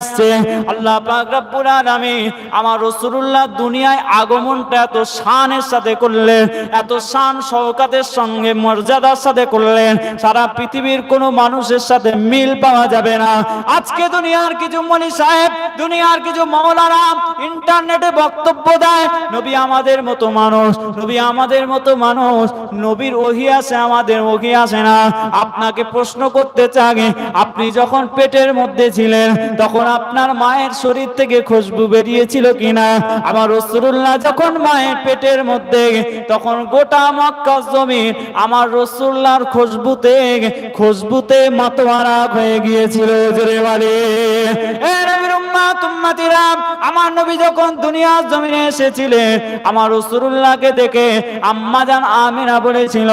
আল্লাহ পাক রব্বুল আলামিন আমার রাসূলুল্লাহ দুনিয়ায় আগমনটা এত শানের সাথে করলেন, এত শান শওকতের সঙ্গে মর্যাদার সাথে করলেন, সারা পৃথিবীর কোনো মানুষের সাথে মিল পাওয়া যাবে না। আজকে দুনিয়ার কিছু মনি সাহেব, দুনিয়ার কিছু মাওলানা ইন্টারনেটে বক্তব্য দেয় নবী আমাদের মতো মানুষ, নবী আমাদের মতো মানুষ, নবীর ওহী আসে আমাদের ওহী আসে না। আপনাকে প্রশ্ন করতে চাই, আপনি যখন পেটের মধ্যে ছিলেন তখন আপনার মায়ের শরীর থেকে খুশবু বেরিয়েছিল কিনা? আমার রাসূলুল্লাহ যখন মায়ের পেটের মধ্যে, তখন গোটা মক্কা জমিন আমার রাসূলুল্লাহর খুশবুতে মাতোয়ারা হয়ে গিয়েছিল। জোরে বলে এ নবীর উম্মত উম্মতিরা, আমার নবী যখন দুনিয়ার জমিনে এসেছিলেন আমার রাসূলুল্লাহকে দেখে আম্মা জান আমিনা বলেছিল,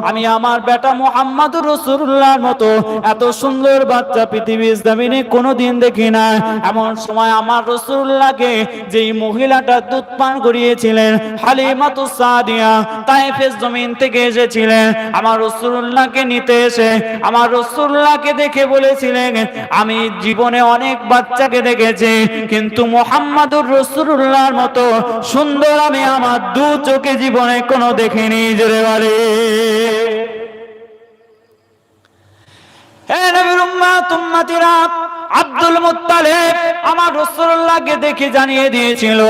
আমি আমার বেটা মুহাম্মদুর রাসূলুল্লাহর মতো এত সুন্দর বাচ্চা পৃথিবীর জমিনে কোনোদিন দেখি না। এমন সময় আমার রাসূলুল্লাহকে যেই মহিলাটা দুধ পান করিয়েছিলেন হালিমাতুস সাদিয়া তায়েফের জমিন থেকে এসেছিলেন, আমার রাসূলুল্লাহকে নিতে এসে আমার রাসূলুল্লাহকে দেখে বলেছিলেন, আমি জীবনে অনেক বাচ্চাকে দেখেছি কিন্তু মুহাম্মদুর রাসূলুল্লাহর মতো সুন্দর আমি আমার দু চোখে জীবনে কোনো দেখিনি। জোরে বলে হে নবীর উম্মত উম্মতিরা, আব্দুল মুত্তালিব আমার রাসূলুল্লাহকে দেখে জানিয়ে দিয়েছিল,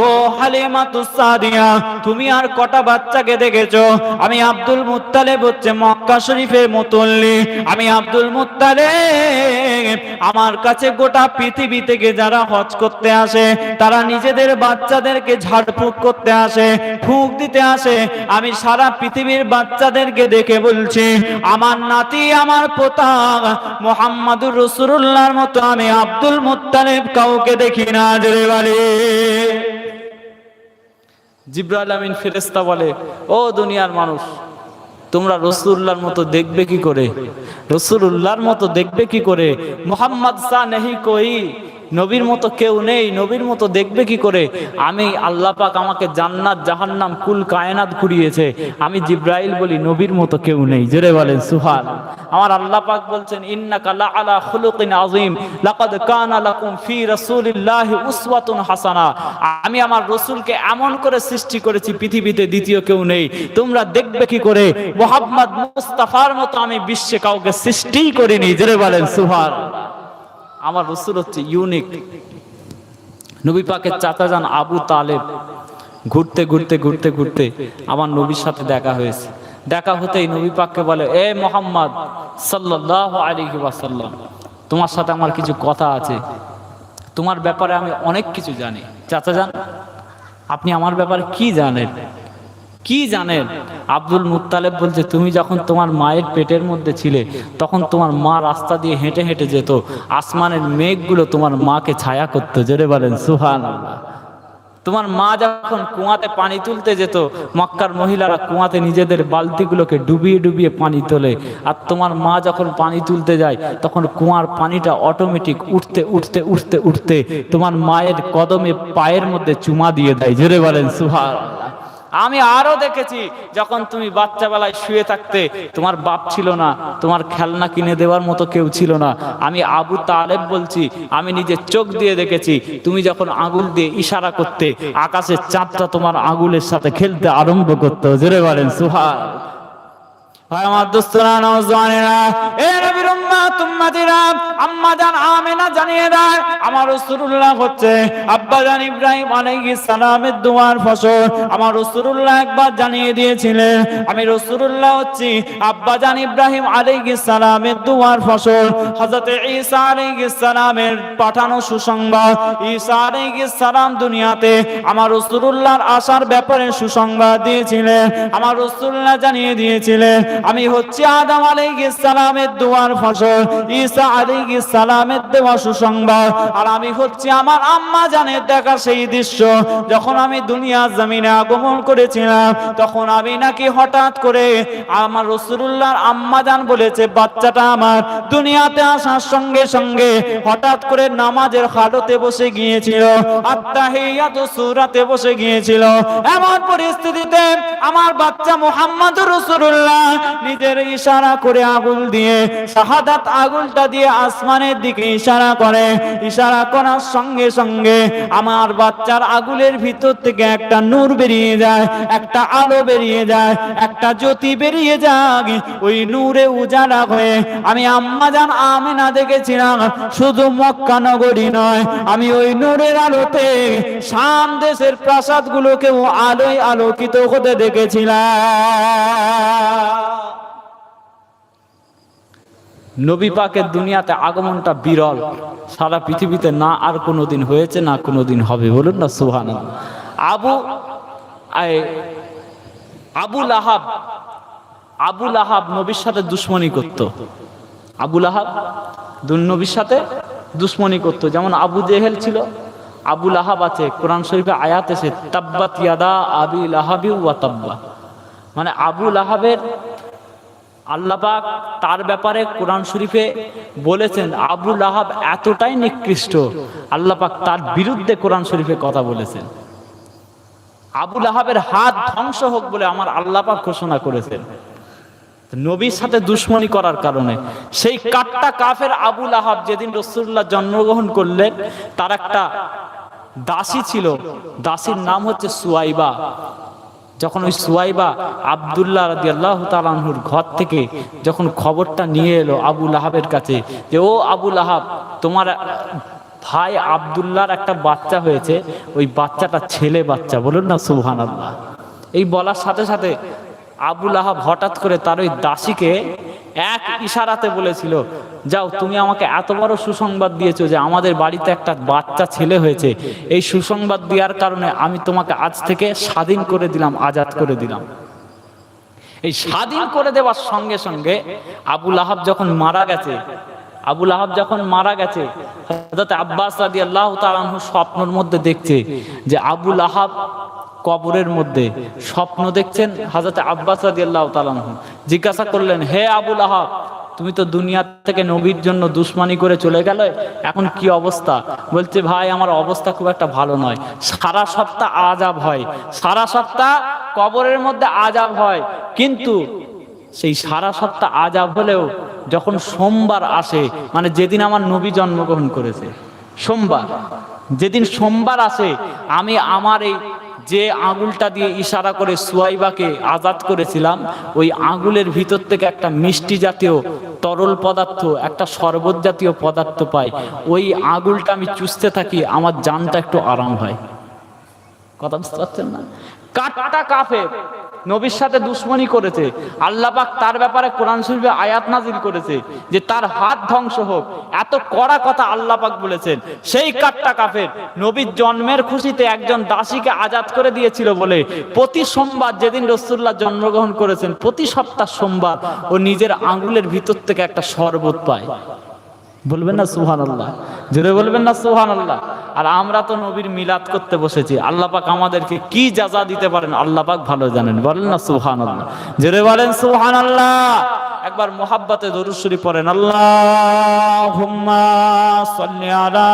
ও হালিমাতুস সাদিয়া তুমি আর কটা বাচ্চাকে দেখেছো? আমি আব্দুল মুত্তালিব হচ্ছে মক্কা শরীফের মুতল্লি, আমি আব্দুল মুত্তালিব আমার কাছে গোটা পৃথিবী থেকে যারা হজ করতে আসে তারা নিজেদের বাচ্চাদেরকে ঝাড়ফুঁক করতে আসে, ফুঁক দিতে আসে, আমি সারা পৃথিবীর বাচ্চাদেরকে দেখে বলছি আমার নাতি আমার পোতা মুহাম্মদুর রাসূলুল্লাহর মতো আমি আব্দুল মুত্তালিব কাউকে দেখি না। জোরে বলে জিবরাইল আমিন ফেরেশতা বলে, ও দুনিয়ার মানুষ তোমরা রাসূলুল্লাহর মতো দেখবে কি করে? রাসূলুল্লাহর মতো দেখবে কি করে? মুহাম্মদ সা নেহি কোই, নবীর মতো কেউ নেই, নবীর মতো দেখবে কি করে? আমি আল্লাহ পাক আমাকে জান্নাত জাহান্নাম কুল কায়নাত ঘুরিয়েছে, আমি জিবরাইল বলি নবীর মতো কেউ নেই। জোরে বলেন সুবহানাল্লাহ। আমার আল্লাহ পাক বলছেন, ইন্নাকা লা আলা খুলুকিন আযীম লাকাদ কানা লাকুম ফি রাসূলিল্লাহি উসওয়াতুন হাসানা, আমি আমার রাসূলকে এমন করে সৃষ্টি করেছি পৃথিবীতে দ্বিতীয় কেউ নেই, তোমরা দেখবে কি করে? মুহাম্মদ মুস্তাফার মতো আমি বিশ্বে কাউকে সৃষ্টি করিনি। জোরে বলেন সুবহানাল্লাহ। আমার রাসূল হচ্ছে ইউনিক। নবী পাকের চাচা যান আবু তালেব ঘুরতে ঘুরতে ঘুরতে ঘুরতে আমার নবীর সাথে দেখা হয়েছে। দেখা হতেই নবী পাককে বলে, এ মুহাম্মদ সাল্লাল্লাহু আলাইহি ওয়াসাল্লাম তোমার সাথে আমার কিছু কথা আছে, তোমার ব্যাপারে আমি অনেক কিছু জানি। চাচা যান আপনি আমার ব্যাপারে কি জানেন? কি জানেন? আব্দুল মুত্তালিব বলছে, তুমি যখন তোমার মায়ের পেটের মধ্যে ছিলে তখন তোমার মা রাস্তা দিয়ে হেঁটে হেঁটে যেত, আসমানের মেঘগুলো তোমার মাকে ছায়া করতো। জোরে বলেন সুবহানাল্লাহ। তোমার মা যখন কুয়াতে পানি তুলতে যেত, মক্কার মহিলারা কুয়াতে নিজেদের বালতিগুলোকে ডুবিয়ে ডুবিয়ে পানি তোলে, আর তোমার মা যখন পানি তুলতে যায় তখন কুয়ার পানিটা অটোমেটিক উঠতে উঠতে উঠতে উঠতে তোমার মায়ের কদমে পায়ের মধ্যে চুমা দিয়ে দেয়। জোরে বলেন সুবহানাল্লাহ। আমি আরো দেখেছি যখন তুমি বাচ্চা বেলায় শুয়ে থাকতে, তোমার বাপ ছিল না, তোমার খেলনা কিনে দেওয়ার মতো কেউ ছিল না, আমি আবু তালেব বলছি আমি নিজের চোখ দিয়ে দেখেছি তুমি যখন আঙ্গুল দিয়ে ইশারা করতে আকাশের চাঁদটা তোমার আঙ্গুলের সাথে খেলতে আরম্ভ করতে। জোরে বলেন সুবহানাল্লাহ। আমার দোস্তরা নওজওয়ানেরা, এ নবীর উম্মত উম্মতিরা, আম্মা জান আমিনা জানিয়ে দেয় আমার রাসূলুল্লাহ হচ্ছে আব্বা জান ইব্রাহিম আলাইহিস সালামের দোয়ার ফসল। আমার রাসূলুল্লাহ একবার জানিয়ে দিয়েছিলেন আমি রাসূলুল্লাহ হচ্ছি আব্বা জান ইব্রাহিম আলাইহিস সালামের দোয়ার ফসল। হযরত ঈসা আলাইহিস সালামের পাঠানো সুসংবাদ, ঈসা আলাইহিস সালাম দুনিয়াতে আমার রাসূলুল্লাহর আসার ব্যাপারে সুসংবাদ দিয়েছিলেন। আমার রাসূলুল্লাহ জানিয়ে দিয়েছিলেন আমি হচ্ছি আদম আলাইহিস সালামের দোয়ার ফসল, ঈসা আলাইহিস সালামের দেওয়া সুসংবাদ, আর আমি হচ্ছি আমার আম্মা জানের দেখা সেই দৃশ্য যখন আমি দুনিয়ার জমিনে আগমন করেছিলাম। তখন আমি নাকি হঠাৎ করে আমার রাসূলুল্লাহর আম্মা জান বলেছে বাচ্চাটা আমার দুনিয়াতে আসার সঙ্গে সঙ্গে হঠাৎ করে নামাজের হালতে বসে গিয়েছিল, আত্তাহিয়াতু সূরাতে বসে গিয়েছিল। এমন পরিস্থিতিতে আমার বাচ্চা মুহাম্মদুর রাসূলুল্লাহ নিজের ইশারা করে আগুল দিয়ে, শাহাদাত আগুলটা দিয়ে আসমানের দিকে ইশারা করে। ইশারা করার সঙ্গে সঙ্গে আমার বাচ্চার আগুলের ভিতর থেকে একটা নূর বেরিয়ে যায়, একটা আলো বেরিয়ে যায়, একটা জ্যোতি বেরিয়ে যায়। ওই নূরে উজালা হয়ে আমি আম্মাজান আমেনা দেখেছিলাম, শুধু মক্কা নগরী নয়, আমি ওই নূরের আলোতে শাম দেশের প্রাসাদগুলোকেও আলোয় আলোকিত হতে দেখেছিলাম। নবী পাকের দুনিয়াতে আগমনটা বিরল, সারা পৃথিবীতে না আর কোনোদিন হয়েছে, না কোনোদিন হবে। বলুন না সুবহানাল্লাহ। আবু লাহাব নবীর সাথে দুশ্মনী করত। আবু লাহাব নবীর সাথে দুশ্মনী করত। যেমন আবু জেহেল ছিল, আবু লাহাব আছে। কোরআন শরীফে আয়াত এসে তাব্বাত ইয়াদা আবি লাহাবি ওয়া তাব্বা, মানে আবু লাহাবের আল্লাহ পাক তার ব্যাপারে কোরআন শরীফে বলেছেন আবু লাহাব এতটাই নিকৃষ্ট, আল্লাহ পাক তার বিরুদ্ধে কোরআন শরীফে কথা বলেছেন। আবু লাহাবের হাত ধ্বংস হোক বলে আমার আল্লাহ পাক ঘোষণা করেছেন নবীর সাথে দুশ্মনী করার কারণে। সেই কাট্টা কাফের আবু লাহাব যেদিন রাসূলুল্লাহ জন্মগ্রহণ করলেন, তার একটা দাসী ছিল, দাসীর নাম হচ্ছে সুয়াইবা। যখন ওই সুয়াইবা আব্দুল্লাহ রাদিয়াল্লাহু তাআলা আনহুর ঘর থেকে যখন খবরটা নিয়ে এলো আবু লাহাবের কাছে যে ও আবু লাহাব, তোমার ভাই আব্দুল্লাহর একটা বাচ্চা হয়েছে, ওই বাচ্চাটা ছেলে বাচ্চা। বলুন না সুবহানাল্লাহ। এই বলার সাথে সাথে আবু লাহাব হঠাৎ করে তার ওই দাসীকে এক ইশারাতে বলেছিল, যাও তুমি আমাকে এত বড় সুসংবাদ দিয়েছো যে আমাদের বাড়িতে একটা বাচ্চা ছেলে হয়েছে, এই সুসংবাদ দেওয়ার কারণে আমি তোমাকে আজ থেকে স্বাধীন করে দিলাম, আজাদ করে দিলাম। এই স্বাধীন করে দেওয়ার সঙ্গে সঙ্গে আবু লাহাব যখন মারা গেছে, হযরত আব্বাস রাদিয়াল্লাহু তাআলা আনহু স্বপ্নের মধ্যে দেখছে যে আবু লাহাব কবরের মধ্যে স্বপ্ন দেখছেন। হযরত আব্বাস রাদিয়াল্লাহু তাআলা আনহু জিজ্ঞাসা করলেন, হে আবু লাহাব, তুমি তো দুনিয়া থেকে নবীর জন্য দুশ্মনী করে চলে গেলে, এখন কি অবস্থা? বলছে, ভাই আমার অবস্থা খুব একটা ভালো নয়, সারা সপ্তাহ আযাব হয়, সারা সপ্তাহ কবরের মধ্যে আযাব হয়, কিন্তু সেই সারা সপ্তাহ আযাব হলেও যখন সোমবার আসে, মানে যেদিন আমার নবী জন্মগ্রহণ করেছে সোমবার, যেদিন সোমবার আসে, আমি আমার এই যে আঙুলটা দিয়ে ইশারা করে সুয়াইবাকে আজাদ করেছিলাম, ওই আঙুলের ভিতর থেকে একটা মিষ্টি জাতীয় তরল পদার্থ, একটা শরবত জাতীয় পদার্থ পাই, ওই আঙুলটা আমি চুষতে থাকি, আমার জানটা একটু আরাম হয়। কথা বুঝতে পারছেন না? কাট্টা কাফের নবীর সাথে দুশ্মনী করেছে, আল্লাহ পাক তার ব্যাপারে কোরআন শরীফে আয়াত নাজিল করেছে যে তার হাত ধ্বংস হোক, এত কড়া কথা আল্লাহ পাক বলেছেন। সেই কাট্টা কাফের নবীর জন্মের খুশিতে একজন দাসীকে আজাদ করে দিয়েছিল বলে প্রতি সোমবার, যেদিন রাসূলুল্লাহ জন্মগ্রহণ করেছেন, প্রতি সপ্তাহ সোমবার ও নিজের আঙ্গুলের ভিতর থেকে একটা শরবত পায়। বলবেন না সুবহানাল্লাহ? জোরে বলবেন না সুবহানাল্লাহ? আর আমরা তো নবীর মিলাদ করতে বসেছি, আল্লাহ পাক আমাদেরকে কি জাযা দিতে পারেন আল্লাহ পাক ভালো জানেন। বলেন না সুবহানাল্লাহ? জোরে বলেন সুবহানাল্লাহ। একবার মুহাব্বতে দরুদ শরীফ পড়েন, আল্লাহুম্মা সাল্লি আলা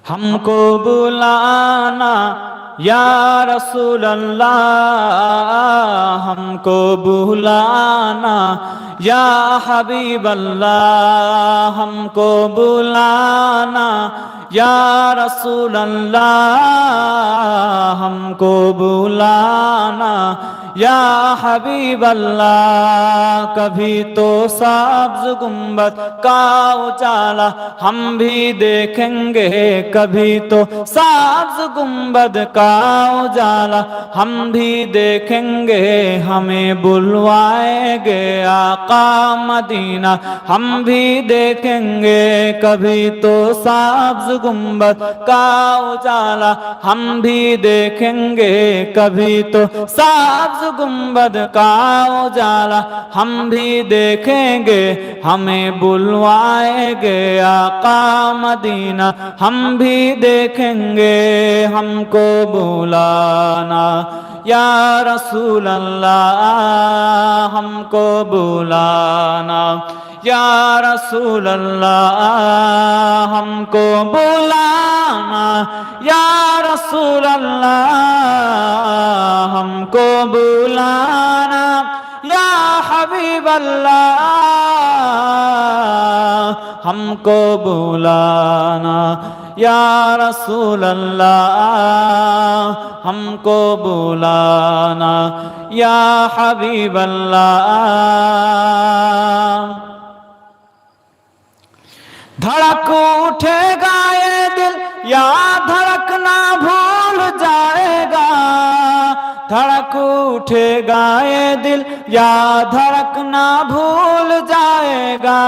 हमको बुलाना या रसूल अल्लाह, हमको बुलाना या हबीब अल्लाह, हमको बुलाना या रसूल अल्लाह, हमको बुलाना या हबीब अल्लाह। कभी तो सब्ज़ गुंबद का उजाला हम भी देखेंगे, कभी तो सब्ज़ गुंबद का उजाला हम भी देखेंगे, हमें बुलवाएंगे आका मदीना हम भी देखेंगे, कभी तो सब्ज़ गुंबद का उजाला हम भी देखेंगे, कभी तो सब्ज़ गुंबद का उजाला हम भी देखेंगे, हमें बुलवाएंगे आका मदीना हम भी देखेंगे, हमको बुलाना या रसूल अल्लाह हमको बुलाना या रसूल अल्लाह हमको बुलाना या रसूल अल्लाह हमको बुलाना या हबीब अल्लाह हमको बुलाना या रसूल अल्लाह हमको बुलाना या हबीब अल्लाह। धड़क उठेगा ये दिल या धड़कना भूल जाएगा, धड़क उठेगा ये दिल या धड़कना भूल जाएगा।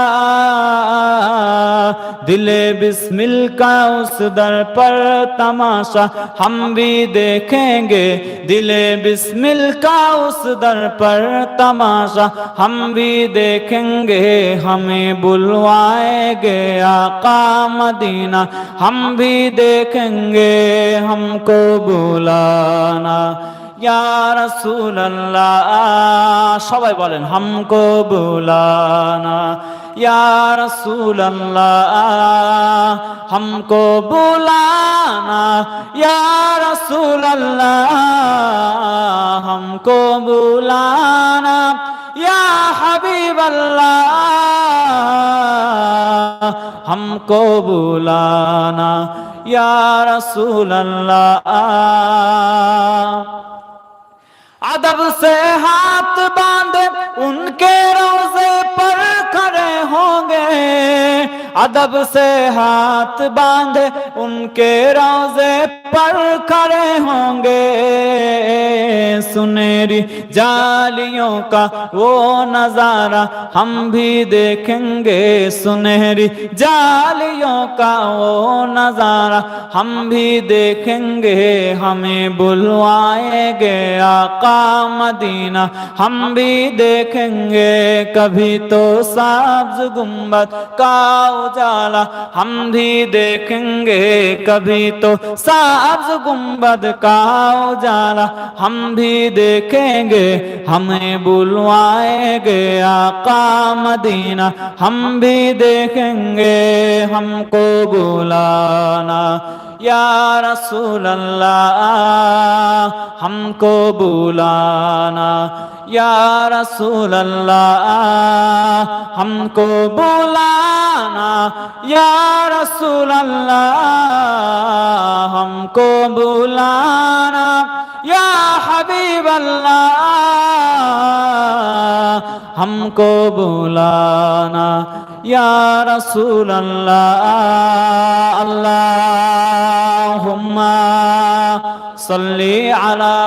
दिले बिस्मिल का उस दर पर तमाशा हम भी देखेंगे, दिले बिस्मिल का उस दर पर तमाशा हम भी देखेंगे। हमें बुलवाएंगे आका मदीना हम भी देखेंगे, हमको बुलाना या रसूल अल्लाह। सबाई बोलें हमको बुलाना या रसूल अल्लाह हमको बुलाना या रसूल अल्लाह हमको बुलाना या हबीब अल्लाह हमको बुलाना या रसूल अल्लाह। अदब से हाथ बांधे उनके रोज़े पर खड़े होंगे, अदब से हाथ बांधे उनके रोज़े पर खड़े होंगे। सुनहरी जालियों का वो नजारा हम भी देखेंगे, सुनहरी जालियों का वो नजारा हम भी देखेंगे। हमें बुलवाएंगे आका मदीना हम भी देखेंगे। कभी तो सब्ज़ गुंबद का उजाला हम भी देखेंगे, कभी तो सब्ज़ गुंबद का उजाला हम भी देखेंगे। हमें बुलवाएंगे आका मदीना हम भी देखेंगे, हमको बुलाना या रसूल अल्लाह हमको बुलाना या रसूल अल्लाह हमको बुलाना या रसूल अल्लाह हमको बुलाना या हबीब अल्लाह हमको बुलाना या रसूल अल्लाह। अल्लाहुम्मा सल्ली अला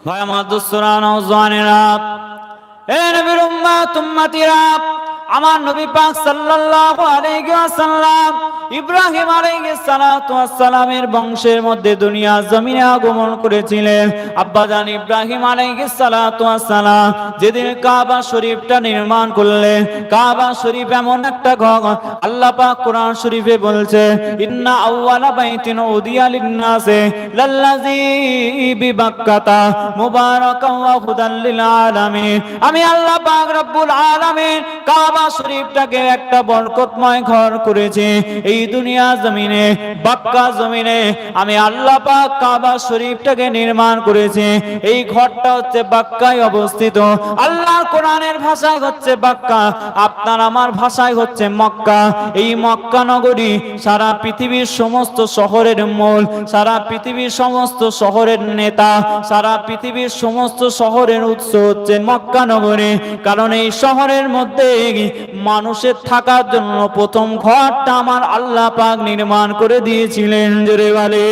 ভাই আমার দোস্তরা নওজওয়ানেরা, এ নবীর উম্মত উম্মতিরা, আমার নবী পাক সাল্লাল্লাহু আলাইহি ওয়াসাল্লাম ইব্রাহিম আলাইহিস সালাতু ওয়াস সালামের বংশের মধ্যে দুনিয়া জমিনে আগমন করেছিলেন। আব্বাজান ইব্রাহিম আলাইহিস সালাতু ওয়াস সালাম যেদিন কাবা শরীফটা নির্মাণ করলেন, কাবা শরীফ এমন একটা ঘর আল্লাহ পাক কোরআন শরীফে বলছে, ইন্না আউওয়ালা বাইতিন উদিয়া লিন-নাসি লাল্লাযী বিবাক্কাতা মুবারাকান ওয়া হুদাল লিল আলামিন। আমি আল্লাহ পাক রব্বুল আলামিন কাবা শরীফটাকে একটা বরকতময় ঘর করেছি। এই দুনিয়া জমিনে বাক্কা জমিনে আমি আল্লাহ পাক কাবা শরীফটাকে নির্মাণ করেছি। এই ঘরটা হচ্ছে বাক্কায় অবস্থিত। আল্লাহর কোরআনের ভাষায় হচ্ছে বাক্কা, আপনার আমার ভাষায় হচ্ছে মক্কা। এই মক্কা নগরী সারা পৃথিবীর সমস্ত শহরের মূল, সারা পৃথিবীর সমস্ত শহরের নেতা, সারা পৃথিবীর সমস্ত শহরের উৎস হচ্ছে মক্কা নগরী। কারণ এই শহরের মধ্যে মানুষের থাকার জন্য প্রথম ঘরটা আমার আল্লাহ পাক নির্মাণ করে দিয়েছিলেন। জোরে বলে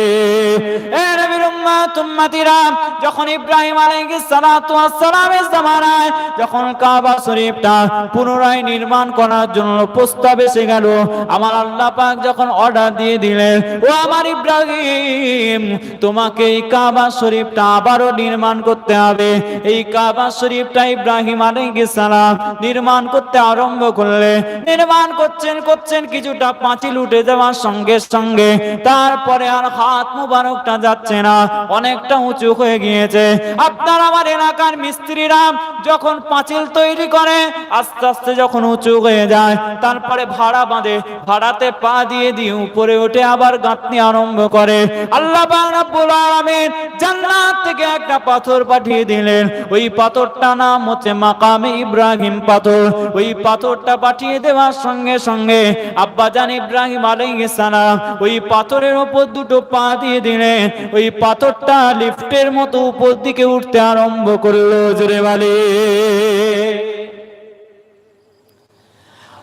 এ নবীর উম্মত উম্মত উম্মতিরা, যখন ইব্রাহিম আলাইহিস সালাতু ওয়াস সালামের জামানায় যখন কাবা শরীফটা পুনরায় নির্মাণ করার জন্য প্রস্তাব এসে গেল, আমার আল্লাহ পাক যখন অর্ডার দিয়ে দিলেন, ও আমার ইব্রাহিম, তোমাকে এই কাবা শরীফটা আবারও নির্মাণ করতে হবে। এই কাবা শরীফটা ইব্রাহিম আলাইহিস সালাম নির্মাণ করতে আরম্ভ করলে, নির্মাণ করছেন কিছুটা পাঁচিল উঠে যাওয়ার সঙ্গে সঙ্গে তারপরে আর হাত মুবারকটা যাচ্ছে না, অনেকটা উঁচু হয়ে গিয়েছে। আপনার আমার এলাকার মিস্ত্রিরা যখন পাঁচিল তৈরি করে আস্তে আস্তে যখন উঁচু হয়ে যায়, তারপরে ভাড়া বাঁধে, ভাড়াতে পা দিয়ে উপরে উঠে আবার গাঁথনি আরম্ভ করে। আল্লাহ পাক রব্বুল আলামিন জান্নাত থেকে একটা পাথর পাঠিয়ে দিলেন, ওই পাথরটা নাম হচ্ছে মাকামে ইব্রাহিম পাথর। ওই পাথরটা পাঠিয়ে দেওয়ার সঙ্গে সঙ্গে আব্বাজান ইব্রাহিম আলাইহিস সালাম ওই পাথরের উপর দুটো পা দিয়ে দিলেন, ওই পাথরটা লিফটের মতো উপর দিকে উঠতে আরম্ভ করলো। জোরে বলে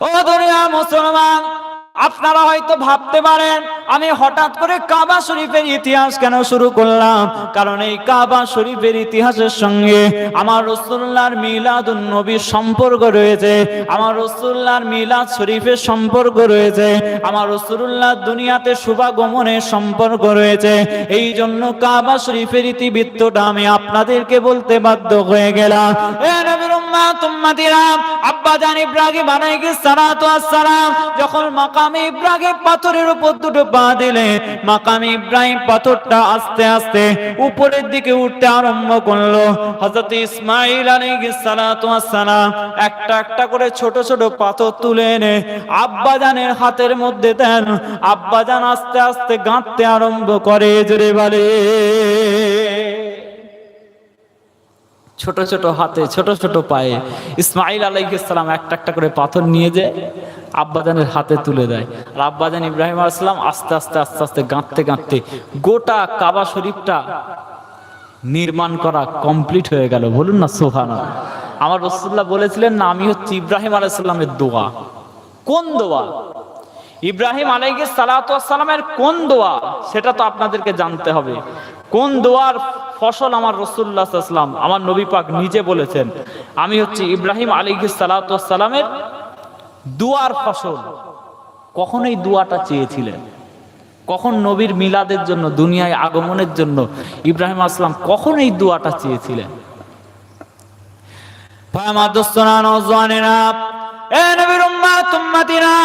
ও দুনিয়ার মুসলমান, আপনারা হয়তো ভাবতে পারেন আমি হঠাৎ করে কাবা শরীফের ইতিহাস কেন শুরু করলাম, কারণ এই কাবা শরীফের ইতিহাসের সঙ্গে আমার রাসূলুল্লাহর মিলাদুন নবীর সম্পর্ক রয়েছে, আমার রাসূলুল্লাহর মিলাদ শরীফের সম্পর্ক রয়েছে, আমার রাসূলুল্লাহ দুনিয়াতে শুভাগমনের সম্পর্ক রয়েছে। এই জন্য কাবা শরীফের ইতিবৃত্তটা আমি আপনাদেরকে বলতে বাধ্য হয়ে গেলাম। এ নবীর উম্মত উম্মতিরা, আব্বাজান ইব্রাহিম আলাইহিস সালাতু ওয়াস সালাম যখন মাকামে ইব্রাহিম পাথরের উপর দুটো পা দিলে, মাকামে ইব্রাহিম পাথরটা আস্তে আস্তে উপরের দিকে উঠতে আরম্ভ করলো। হযরত ইসমাঈল আলাইহিস সালাতু ওয়াস সালাম একটা একটা করে ছোট ছোট পাথর তুলে এনে আব্বাজানের হাতের মধ্যে দেন। আব্বাজান আস্তে আস্তে গাঁথতে আরম্ভ করে। জোরে বলে ছোট ছোট হাতে ছোট ছোট পায়ে ইসমাঈল আলাইহিস সালাম একটা একটা করে পাথর নিয়ে যায় আব্বাজানের হাতে তুলে দেয়। আর আব্বাজান ইব্রাহিম আলাইহিস সালাম আস্তে আস্তে আস্তে আস্তে গাঁথতে গাঁথতে গোটা কাবা শরীফটা নির্মাণ করা কমপ্লিট হয়ে গেল। বলুন না সুবহানাল্লাহ। আমার রাসূলুল্লাহ বলেছিলেন না, আমি হচ্ছে ইব্রাহিম আলাইহিস সালামের দোয়া। কোন দোয়া? ইব্রাহিম আলাইহিস সালাতু ওয়াস সালামের কোন দোয়া সেটা তো আপনাদেরকে জানতে হবে। কোন দোয়ার ফসল আমার রাসূলুল্লাহ সাল্লাল্লাহু আলাইহি ওয়াসাল্লাম আমার নবী পাক নিজে বলেছেন, আমি হচ্ছে ইব্রাহিম আলাইহিস সালাতু ওয়াস সালামের দোয়ার ফসল। কখন এই দোয়াটা চেয়েছিলেন? কখন নবীর মিলাদের জন্য, দুনিয়ায় আগমনের জন্য ইব্রাহিম আলাইহিস সালাম কখন এই দোয়াটা চেয়েছিলেন? আমার দোস্তরা, নওজওয়ানেরা, এ নবীর উম্মত উম্মতিরা,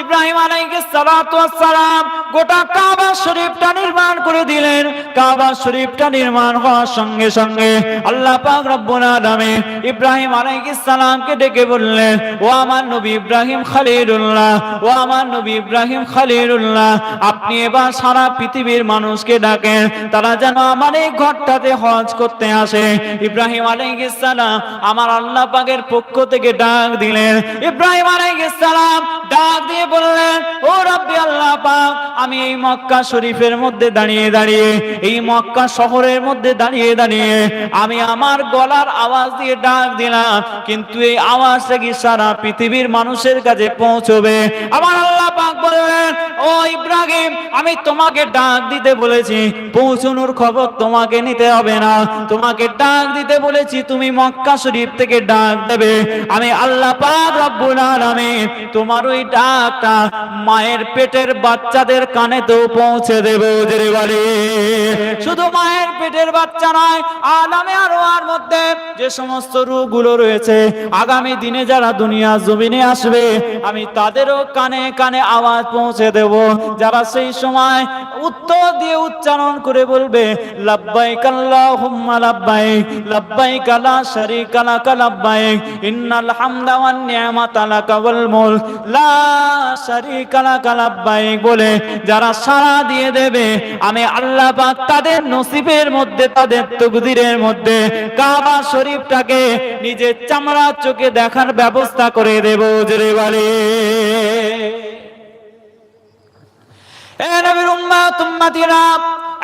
ইব্রাহিম আলাইহিস সালাতু ওয়াস সালাম গোটা কাবা শরীফটা নির্মাণ করে দিলেন। কাবা শরীফটা নির্মাণ হওয়ার সঙ্গে সঙ্গে আল্লাহ পাক রব্বুল আলামিন ইব্রাহিম আলাইহিস সালামকে ডেকে বললেন, ও আমার নবী ইব্রাহিম খলিলুল্লাহ, ও আমার নবী ইব্রাহিম খলিলুল্লাহ, আপনি এবার সারা পৃথিবীর মানুষকে ডাকেন, তারা যেন আমার এই ঘরটাতে হজ করতে আসে। ইব্রাহিম আলাইহিস সালাম আমার আল্লাহ পাকের পক্ষ থেকে ডাক দিলেন। ইব্রাহিম আলাইহিস সালাম ডাক দিয়ে বললেন, ও রব্বি আল্লাহ পাক, আমি এই মক্কা শরীফের মধ্যে দাঁড়িয়ে দাঁড়িয়ে, এই মক্কা শহরের মধ্যে দাঁড়িয়ে দাঁড়িয়ে আমি আমার গলার আওয়াজ দিয়ে ডাক দিলাম, কিন্তু এই আওয়াজটা কি সারা পৃথিবীর মানুষের কাছে পৌঁছবে? আমার আল্লাহ পাক বললেন, ও ইব্রাহিম, আমি তোমাকে ডাক দিতে বলেছি, পৌঁছানোর খবর তোমাকে নিতে হবে না। তোমাকে ডাক দিতে বলেছি, তুমি মক্কা শরীফ থেকে ডাক দেবে। আমি আল্লাহ পাক রব্বুল আলামিন তোমার ওই ডাকটা মায়ের পেটের বাচ্চাদের কানে তো পৌঁছে দেব। জোরে বলে শুধু মায়ের পেটের বাচ্চা নয়, আলামে আরওয়ার মধ্যে যে সমস্ত রূহগুলো রয়েছে, আগামী দিনে যারা দুনিয়া জমিনে আসবে, আমি তাদেরও কানে কানে আওয়াজ পৌঁছে দেব, যারা সেই সময় উত্তর দিয়ে উচ্চারণ করে বলবে, লাব্বাইক আল্লাহুম্মা লাব্বাইক, লাব্বাইক লা শারীকা লাক লাব্বাইক, ইন্নাল হামদা ওয়ান নি'মাতা লাকা ওয়াল মুলক লা শারীকা লাক লাব্বাইক বলে যারা সাড়া দিয়ে দেবে, আমি আল্লাহ পাক তাদের নসিবের মধ্যে, তাদের তকদিরের মধ্যে কাবা শরীফটাকে নিজের চামড়া চোখে দেখার ব্যবস্থা করে দেব। জোরে বলে এ নবীর উম্মত উম্মতিরা,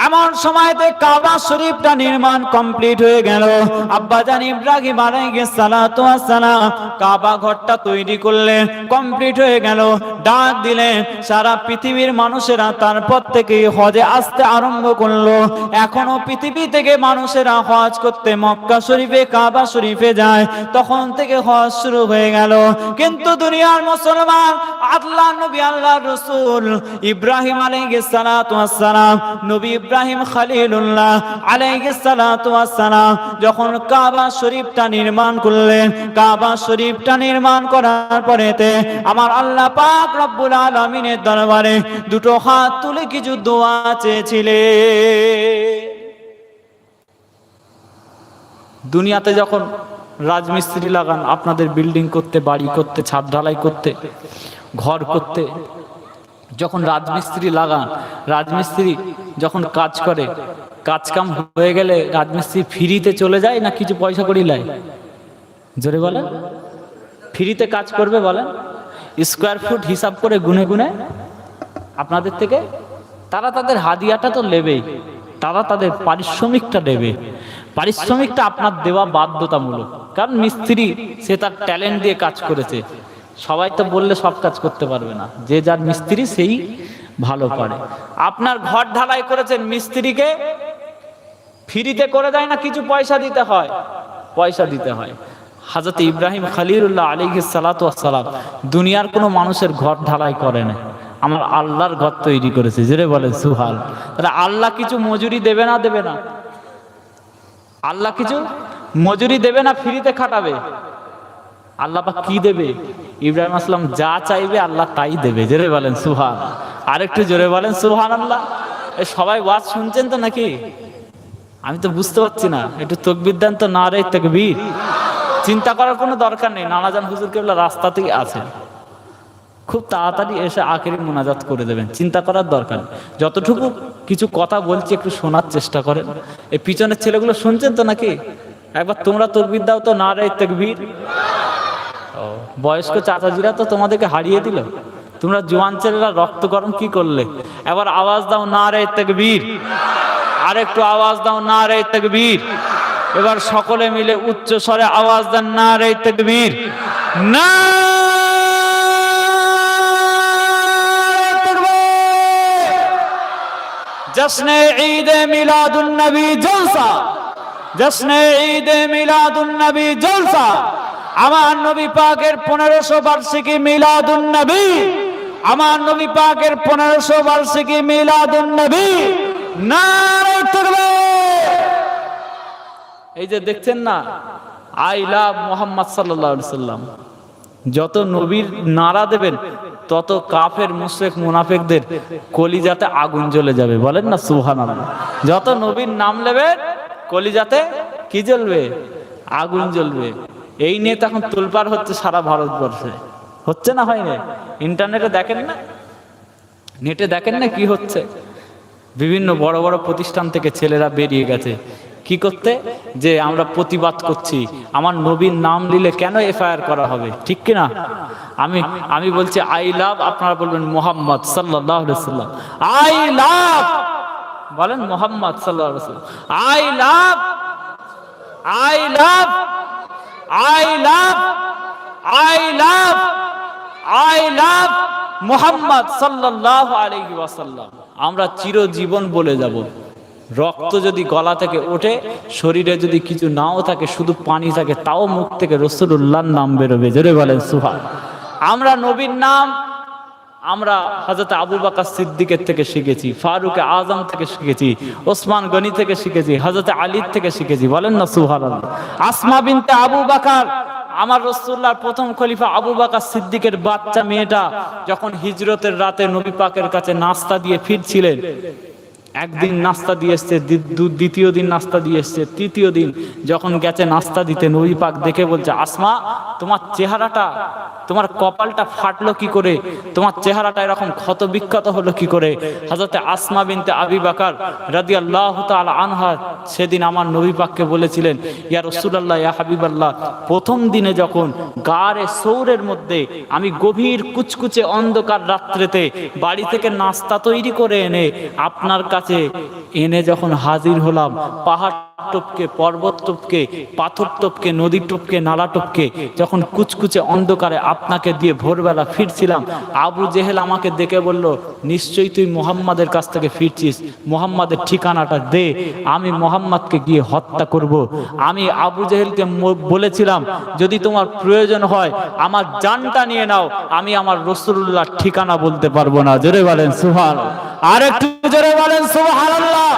এমন সময়তে কাবা শরীফটা নির্মাণ কমপ্লিট হয়ে গেল। আব্বাজান ইব্রাহিম আলাইহিস সালাতু ওয়াস সালাম কাবা ঘরটা তৈরি করলেন, কমপ্লিট হয়ে গেল। ডাক দিলেন সারা পৃথিবীর মানুষেরা, তারপর থেকে হজে আসতে আরম্ভ করলো। এখনো পৃথিবী থেকে মানুষেরা হজ করতে মক্কা শরীফে, কাবা শরীফে যায়। তখন থেকে হজ শুরু হয়ে গেল। কিন্তু দুনিয়ার মুসলমান, আল্লাহর নবী, আল্লাহর রাসূল ইব্রাহিম আলাইহিস সালাতু ওয়াস সালাম, নবী ইব্রাহিম খলিলুল্লাহ আলাইহিস সালাতু ওয়াস সালাম যখন কাবা শরীফটা নির্মাণ করলেন, কাবা শরীফটা নির্মাণ করার পরেতে আমার আল্লাহ পাক রব্বুল আলামিনের দরবারে দুটো হাত তুলে কিছু দোয়া চেয়েছিলেন। দুনিয়াতে যখন রাজমিস্ত্রি লাগান, আপনাদের বিল্ডিং করতে, বাড়ি করতে, ছাদ ঢালাই করতে, ঘর করতে, যখন রাজমিস্ত্রি লাগান, রাজমিস্ত্রি যখন কাজ করে, কাজ কাম হয়ে গেলে রাজমিস্ত্রি ফ্রিতে চলে যায় না কিছু পয়সা করি লাই? জোরে বলেন, ফ্রিতে কাজ করবে বলেন? স্কোয়ার ফুট হিসাব করে গুনে গুনে আপনাদের থেকে তারা তাদের হাদিয়াটা তো নেবেই, তারা তাদের পারিশ্রমিকটা নেবে। পারিশ্রমিকটা আপনার দেওয়া বাধ্যতামূলক, কারণ মিস্ত্রি সে তার ট্যালেন্ট দিয়ে কাজ করেছে। সবাই তো বললে সব কাজ করতে পারবে না, যে যার মিস্ত্রি সেই ভালো পারে। আপনার ঘর ঢালাই করেছেন, মিস্ত্রিকে ফ্রিতে করে দেয় না কিছু পয়সা দিতে হয়? পয়সা দিতে হয়। হযরত ইব্রাহিম খলিলুল্লাহ আলাইহিস সালাতু ওয়াস সালাম দুনিয়ার কোনো মানুষের ঘর ঢালাই করে না, আমার আল্লাহর ঘর তৈরি করেছে। জোরে বলেন সুবহান। তাহলে আল্লাহ কিছু মজুরি দেবে না? দেবে না? আল্লাহ কিছু মজুরি দেবে না? ফ্রিতে খাটাবে? আল্লাহ পাক কি দেবে? ইব্রাহিম আসলাম যা চাইবে আল্লাহ তাই দেবে। জোরে বলেন সুবহান। আরেকটু জোরে বলেন সুবহানাল্লাহ। এই সবাই ওয়াজ শুনছেন তো নাকি? আমি তো বুঝতে পারছি না, একটু তাকবীর দেন তো, নারে তাকবীর। চিন্তা করার কোনো দরকার নেই, নানাজান হুজুর কেবলা রাস্তাতেই আছেন, খুব তাড়াতাড়ি এসে আখেরি মুনাজাত করে দেবেন, চিন্তা করার দরকার নেই। যতটুকু কিছু কথা বলছি একটু শোনার চেষ্টা করেন। এই পিছনের ছেলেগুলো শুনছেন তো নাকি? একবার তোমরা তাকবীর দাও তো, নারে তাকবীর। বয়স্ক চাচাজিরা তো তোমাদেরকে হারিয়ে দিল, তোমরা জোয়ান ছেলেরা রক্ত গরম কি করলে? এবার আওয়াজ দাও নারে তাকবীর। আরেকটু আওয়াজ দাও নারে তাকবীর। এবার সকলে মিলে উচ্চ স্বরে আওয়াজ দেন নারে তাকবীর। জশ্নে ঈদে মিলাদুন নবী জলসা, জশ্নে ঈদে মিলাদুন নবী জলসা। আমার নবী পাকের 1500 বার্ষিকী মিলাদুন নবী, আমার নবী পাকের 1500 বার্ষিকী মিলাদুন নবী। নারে তাকবীর। এই যে দেখছেন না, আই লাভ মুহাম্মদ সাল্লাল্লাহু আলাইহি সাল্লাম, যত নবীর নারা দেবেন তত কাফের মুশরিক মুনাফিকদের কলিজাতে আগুন জ্বলে যাবে। বলেন না সুবহানাল্লাহ। যত নবীর নাম নেবেন কলিজাতে কি জ্বলবে? আগুন জ্বলবে। এই নিয়ে তো এখন তোলপাড় হচ্ছে সারা ভারতবর্ষে, হচ্ছে না? হয় না? ইন্টারনেটে দেখেন না, নেটে দেখেন না কি হচ্ছে? বিভিন্ন বড় বড় প্রতিষ্ঠান থেকে ছেলেরা বেরিয়ে গেছে কি করতে, যে আমরা প্রতিবাদ করছি, আমার নবীর নাম নিলে কেন এফআইআর করা হবে, ঠিক কিনা? আমি বলছি আই লাভ, আপনারা বলবেন মুহাম্মদ সাল্লাল্লাহু আলাইহি সাল্লাম। আই লাভ বলেন মুহাম্মদ সাল্লাল্লাহু আলাইহি সাল্লাম। I love, I love, I love, I love, I love Muhammad সাল্লাল্লাহু আলাইহি ওয়াসাল্লাম। আমরা চিরজীবন বলে যাব। রক্ত যদি গলা থেকে ওঠে, শরীরে যদি কিছু নাও থাকে, শুধু পানি থাকে, তাও মুখ থেকে রাসূলুল্লাহর নাম বেরোবে। জোরে বলেন সুবহান। আমরা নবীর নাম আমরা হযরত আবু বকর সিদ্দিকের থেকে শিখেছি, ফারুক আজম থেকে শিখেছি, ওসমান গনি থেকে শিখেছি, হযরত আলী থেকে শিখেছি। বলেন না সুবহানাল্লাহ। আসমা বিনতে আবু বকর, আমার রাসূলুল্লাহর প্রথম খলিফা আবু বকর সিদ্দিকের বাচ্চা মেয়েটা যখন হিজরতের রাতে নবী পাকের কাছে নাস্তা দিয়ে ফিরছিলেন, একদিন নাস্তা দিয়ে এসছে, দ্বিতীয় দিন নাস্তা দিয়ে এসছে, তৃতীয় দিন যখন গেছে নাস্তা দিতে, নবী পাক দেখে বলছে, আসমা তোমার চেহারাটা, তোমার কপালটা ফাটলো কি করে, তোমার চেহারাটা এরকম ক্ষত বিক্ষত হলো কি করে? হযরতে আসমা বিনতে আবি বকর রাদিয়াল্লাহু তাআলা আনহা সেদিন আমার নবী পাককে বলেছিলেন, ইয়া রাসূলুল্লাহ, ইয়া হাবিবাল্লাহ, প্রথম দিনে যখন গারে সৌরের মধ্যে আমি গভীর কুচকুচে অন্ধকার রাত্রিতে বাড়ি থেকে নাস্তা তৈরি করে এনে আপনার কাছে এনে যখন হাজির হলাম, পাহাড় টপকে, পর্বত টপকে, পাথর টপকে, নদী টপকে, নালা টপকে যখন কুচকুচে অন্ধকারে আপনাকে দিয়ে ভোরবেলা ফিরছিলাম, আবু জেহেল আমাকে দেখে বলল, নিশ্চয়ই তুই মুহাম্মাদের কাছ থেকে ফিরছিস, মুহাম্মাদের ঠিকানাটা দে, আমি মুহাম্মাদকে গিয়ে হত্যা করব। আমি আবু জেহেলকে বলেছিলাম, যদি তোমার প্রয়োজন হয় আমার জানটা নিয়ে নাও, আমি আমার রাসূলুল্লাহর ঠিকানা বলতে পারবো না। জোরে বলেন সুবহানাল্লাহ, আর একটু জোরে বলেন সুবহানাল্লাহ।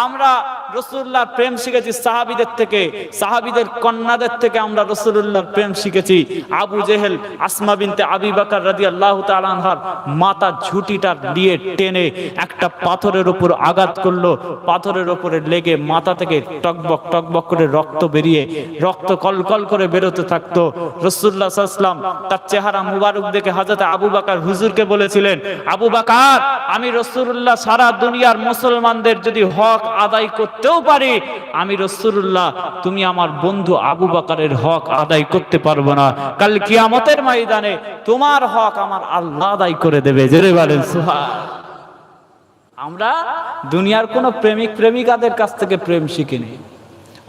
আমরা রাসূলুল্লাহর প্রেম শিখেছি সাহাবীদের থেকে, সাহাবীদের কন্যাদের থেকে আমরা রাসূলুল্লাহর প্রেম শিখেছি। আবু জেহেল আসমা বিনতে আবি বকর রাদিয়াল্লাহু তাআলা আনহার মাথা ঝুঁটিটা দিয়ে টেনে একটা পাথরের উপর আঘাত করলো, পাথরের উপরে লেগে মাথা থেকে টকবক টকবক করে রক্ত বেরিয়ে, রক্ত কলকল করে বেরোতে থাকতো। রাসূলুল্লাহ সাল্লাল্লাহু আলাইহি ওয়াসাল্লাম তার চেহারা মুবারক দেখে হযরত আবু বকর হুজুরকে বলেছিলেন, আবু বকর, আমি রাসূলুল্লাহ সারা দুনিয়ার মুসলমানদের যদি হক আদায় করতেও পারি, আমি রাসূলুল্লাহ, তুমি আমার বন্ধু আবু বকরের হক আদায় করতে পারবো না। কাল কিয়ামতের ময়দানে তোমার হক আমার আল্লাহ আদায় করে দেবে। জোরে বলেন সুবহানাল্লাহ। আমরা দুনিয়ার কোন প্রেমিক প্রেমিকাদের কাছ থেকে প্রেম শিখিনি।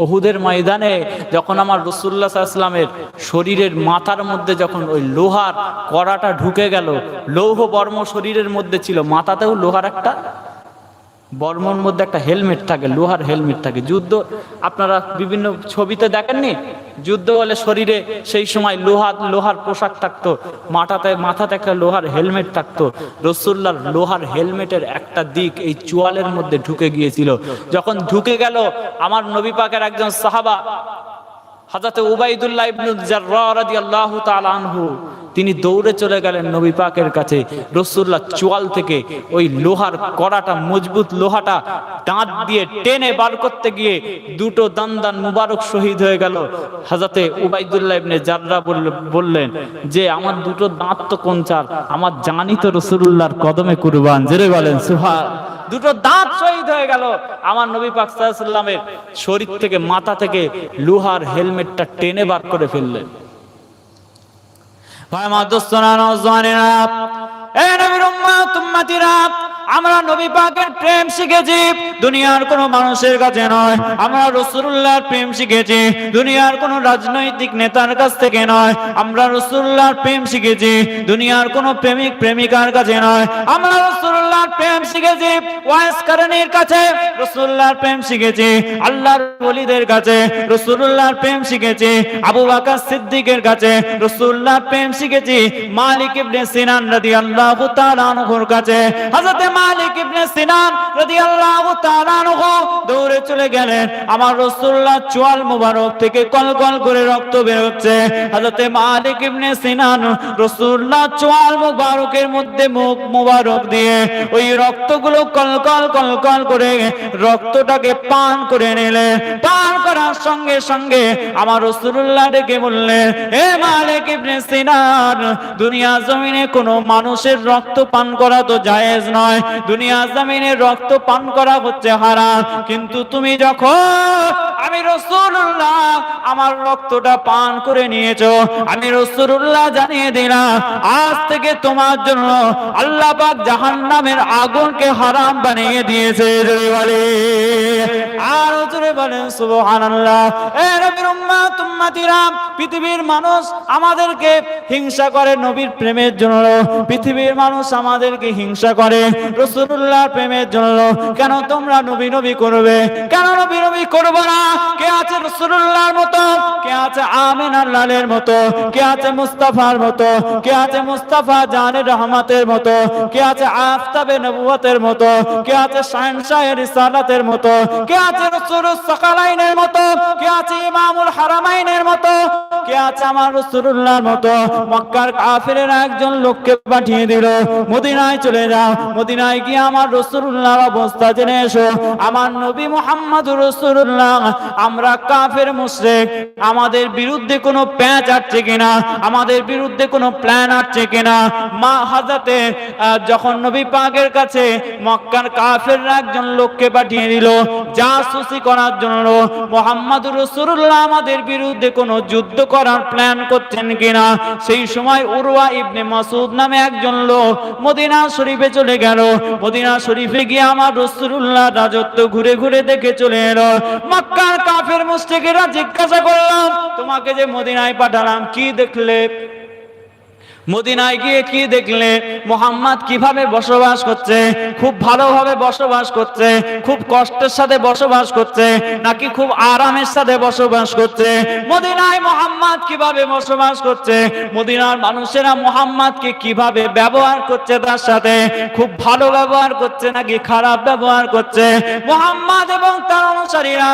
উহুদের ময়দানে যখন আমার রাসূলুল্লাহ সাল্লাল্লাহু আলাইহি ওয়াসাল্লামের শরীরের মাথার মধ্যে যখন ওই লোহার কড়াটা ঢুকে গেল, লৌহ বর্ম শরীরের মধ্যে ছিল, মাথাতেও লোহার একটা বর্মর মধ্যে একটা হেলমেট থাকে, লোহার হেলমেট থাকে। যুদ্ধ আপনারা বিভিন্ন ছবিতে দেখেননি, যুদ্ধ হলে শরীরে সেই সময় লোহার পোশাক থাকতো, মাথাতে একটা লোহার হেলমেট থাকতো। রাসূলুল্লাহর লোহার হেলমেটের একটা দিক এই চোয়ালের মধ্যে ঢুকে গিয়েছিল। যখন ঢুকে গেল, আমার নবী পাকের একজন সাহাবা হযরত উবাইদুল্লাহ ইবনে জাররাহ রাদিয়াল্লাহু তাআলা আনহু, তিনি দৌড়ে চলে গেলেন নবী পাকের কাছে। রাসূলুল্লাহ চোয়াল থেকে ওই লোহার কড়াটা, মজবুত লোহাটা দাঁত দিয়ে টেনে বার করতে গিয়ে দুটো দান মুবারক শহীদ হয়ে গেল। হযরত উবাইদুল্লাহ ইবনে জাররাহ বললেন যে, আমার দুটো দাঁত তো কোনচার, আমার জানি তো রাসূলুল্লাহর কদমে কুরবান। জোরে বলেন সুবহানাল্লাহ। দুটো দাঁত শহীদ হয়ে গেল। আমার নবী পাক সাল্লাল্লাহু আলাইহি ওয়াসাল্লামের শরীর থেকে, মাথা থেকে লোহার হেলমেটটা টেনে বার করে ফেললেন। ভাই মা দোস্তরা, নওজওয়ানেরা, এ নবীর উম্মত উম্মতিরা, আমরা নবী পাকের প্রেম শিখেছি দুনিয়ার কোন মানুষের কাছে নয়, আমরা রাসূলুল্লাহর প্রেম শিখেছি দুনিয়ার কোন রাজনৈতিক নেতার কাছ থেকে নয়, আমরা রাসূলুল্লাহর প্রেম শিখেছি দুনিয়ার কোন প্রেমিক প্রেমিকার কাছে নয়, আমরা রাসূলুল্লাহর প্রেম শিখেছি ওয়াইস কারণীর কাছে, রাসূলুল্লাহর প্রেম শিখেছি আল্লাহর ওলিদের কাছে, রাসূলুল্লাহর প্রেম শিখেছি আবু বকর সিদ্দিকের কাছে, রাসূলুল্লাহর প্রেম শিখেছি মালিক ইবনে সিনান রাদিয়াল্লাহু তাআলা আনহুর কাছে। হযরত মালিক ইবনে সিনান রাদিয়াল্লাহু তাআলা আনহু দৌড়ে চলে গেলেন, আমার রাসূলুল্লাহ চোয়াল মোবারক থেকে কলকল করে রক্ত বের হচ্ছে। হযরত মালিক ইবনে সিনান রাসূলুল্লাহ চোয়াল মোবারকের মধ্যে মুখ মোবারক দিয়ে ওই রক্তগুলো কলকল কলকল করে রক্তটাকে পান করে নিলেন। পান করার সঙ্গে সঙ্গে আমার রাসূলুল্লাহ ডেকে বললেন, হে মালিক ইবনে সিনান, দুনিয়া জমিনে কোনো মানুষের রক্ত পান করা তো জায়েজ নয়, দুনিয়া জমিনে রক্ত পান করা হচ্ছে হারাম, কিন্তু তুমি যখন আমি রাসূলুল্লাহ আমার রক্তটা পান করে নিয়েছো, আমি রাসূলুল্লাহ জানিয়ে দিলাম আজ থেকে তোমার জন্য আল্লাহ পাক জাহান্নামের আগুনকে হারাম বানিয়ে দিয়েছে। জোরে বলে আর জোরে বলেন সুবহানাল্লাহ। এ নবীর উম্মত উম্মতিরা, পৃথিবীর মানুষ আমাদেরকে হিংসা করে নবীর প্রেমের জন্য, পৃথিবীর মানুষ আমাদেরকে হিংসা করে রাসূলুল্লাহর প্রেমের জন্য। কেন তোমরা নবী নবী করবে, কেন নবী নবী করবে না? কে আছে রাসূলুল্লাহর মতো, কে আছে আমিনার লালের মতো, কে আছে মুস্তাফার মতো, কে আছে মুস্তাফা জানের রহমতের মতো, কে আছে আফতাবে নবুয়তের মতো, কে আছে শাহনশাহে রিসালাতের মতো, কে আছে রাসূলুস সাকালাইনের মতো, কে আছে ইমামুল হারামাইনের মতো, কে আছে আমার রাসূলুল্লাহর মতো? মক্কার কাফেরেরা একজন লোককে পাঠিয়ে দিল, মদিনায় চলে যাও, মদিনায় গিয়ে আমার রাসূলুল্লাহর অবস্থা জেনে এসো। আমার নবী মুহাম্মদুর রাসূলুল্লাহ, আমরা কাফের মুশরিক, আমাদের বিরুদ্ধে কোনো প্যাচ আসছে কিনা, আমাদের বিরুদ্ধে কোনো প্ল্যান আসছে কিনা। মা হাজরাতে যখন নবী পাকের কাছে মক্কার কাফেররা একজন লোককে পাঠিয়ে দিল জাসুসি করার জন্য, মুহাম্মদুর রাসূলুল্লাহ আমাদের বিরুদ্ধে কোনো যুদ্ধ করার প্ল্যান করছেন কিনা। সেই সময় উরওয়া ইবনে মাসউদ নামে একজন লোক মদিনা শরীফে চলে গেল। মদিনা শরীফে গিয়ে আমার রাসূলুল্লাহ রাজত্ব ঘুরে ঘুরে দেখে চলে এলো। মক্কার কাফের মুশরিকরা জিজ্ঞাসা করলাম, তোমাকে যে মদিনায় পাঠালাম কি দেখলে? মদিনায় গিয়ে কি দেখলে? মুহাম্মদ কিভাবে বসবাস করছে? খুব ভালোভাবে বসবাস করছে, খুব কষ্টের সাথে বসবাস করছে, নাকি খুব আরামের সাথে বসবাস করছে? মদিনায় মুহাম্মদ কিভাবে বসবাস করছে? মদিনার মানুষেরা মুহাম্মদকে কিভাবে ব্যবহার করছে? তার সাথে খুব ভালো ব্যবহার করছে নাকি খারাপ ব্যবহার করছে? মুহাম্মদ এবং তার অনুসারীরা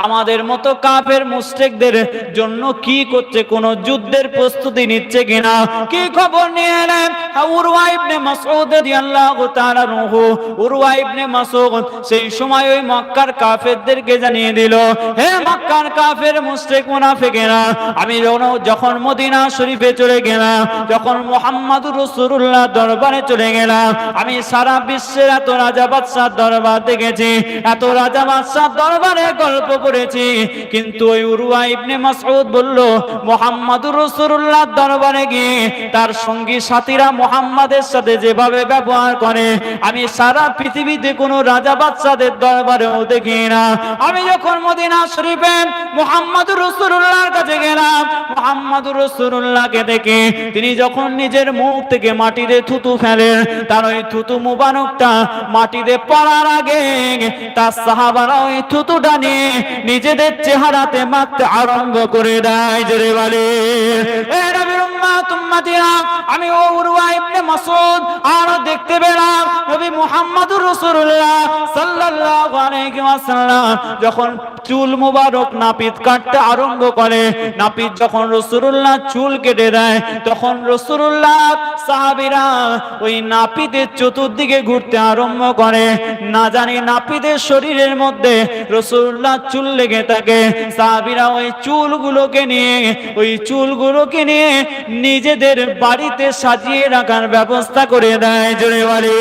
আমাদের মতো কাফের মুশরিকদের জন্য কি করছে? কোন যুদ্ধের প্রস্তুতি নিচ্ছে কিনা? কি খবর নিয়ে এলেন উরওয়া ইবনে মাসউদ রাদিয়াল্লাহু তাআলা আনহু। উরওয়া ইবনে মাসউদ সেই সময় ওই মক্কার কাফেরদেরকে জানিয়ে দিল, হে মক্কার কাফের মুশরিক মুনাফিকেরা, আমি যখন মদিনা শরীফে চলে গেলাম, যখন মুহাম্মদুর রাসূলুল্লাহ দরবারে চলে গেলাম, আমি সারা বিশ্বের এত রাজা বাদশাহ দরবার দেখেছি, এত রাজা বাদশাহ দরবারে গল্প করেছি, কিন্তু ওই উরওয়া ইবনে মাসউদ বলল মুহাম্মদুর রাসূলুল্লাহ দরবারে গিয়ে তার সঙ্গী সাথীরা মুহাম্মাদের সাথে যেভাবে ব্যবহার করে আমি সারা পৃথিবীতে কোনো রাজা বাদশাদের দরবারেও দেখি না। আমি যখন মদিনা শরীফে মুহাম্মদুর রাসূলুল্লাহর কাছে গেলাম, মুহাম্মদুর রাসূলুল্লাহকে দেখে তিনি যখন নিজের মুখ থেকে মাটিতে থুতু ফেলেন, তার ওই থুতু মুবারকটা মাটিতে পড়ার আগে তার সাহাবারা ওই থুতুটা নিয়ে নিজেদের চেহারাতে মাখতে আরম্ভ করে দেয়। জোরে বলে এ নবীর উম্মত উম্মতিরা, আমি ও উরওয়া ইবনে মাসউদ আর দেখতে পেলাম নবী মুহাম্মদুর রাসূলুল্লাহ সাল্লাল্লাহু আলাইহি ওয়াসাল্লাম যখন চুল মুবারক নাপিত কাটতে আরম্ভ করে, নাপিত যখন রাসূলুল্লাহ চুল কেটে দেয়, তখন রাসূলুল্লাহ সাহাবীরা ওই নাপিতের চতুর্দিকে ঘুরতে আরম্ভ করে। না জানি নাপিতের শরীরের মধ্যে রাসূলুল্লাহ চুল লেগে থাকে। সাহাবীরা ওই চুলগুলোকে নিয়ে নিজেদের বাড়িতে সাজিয়ে রাখার ব্যবস্থা করে দেয়। জোরে বলে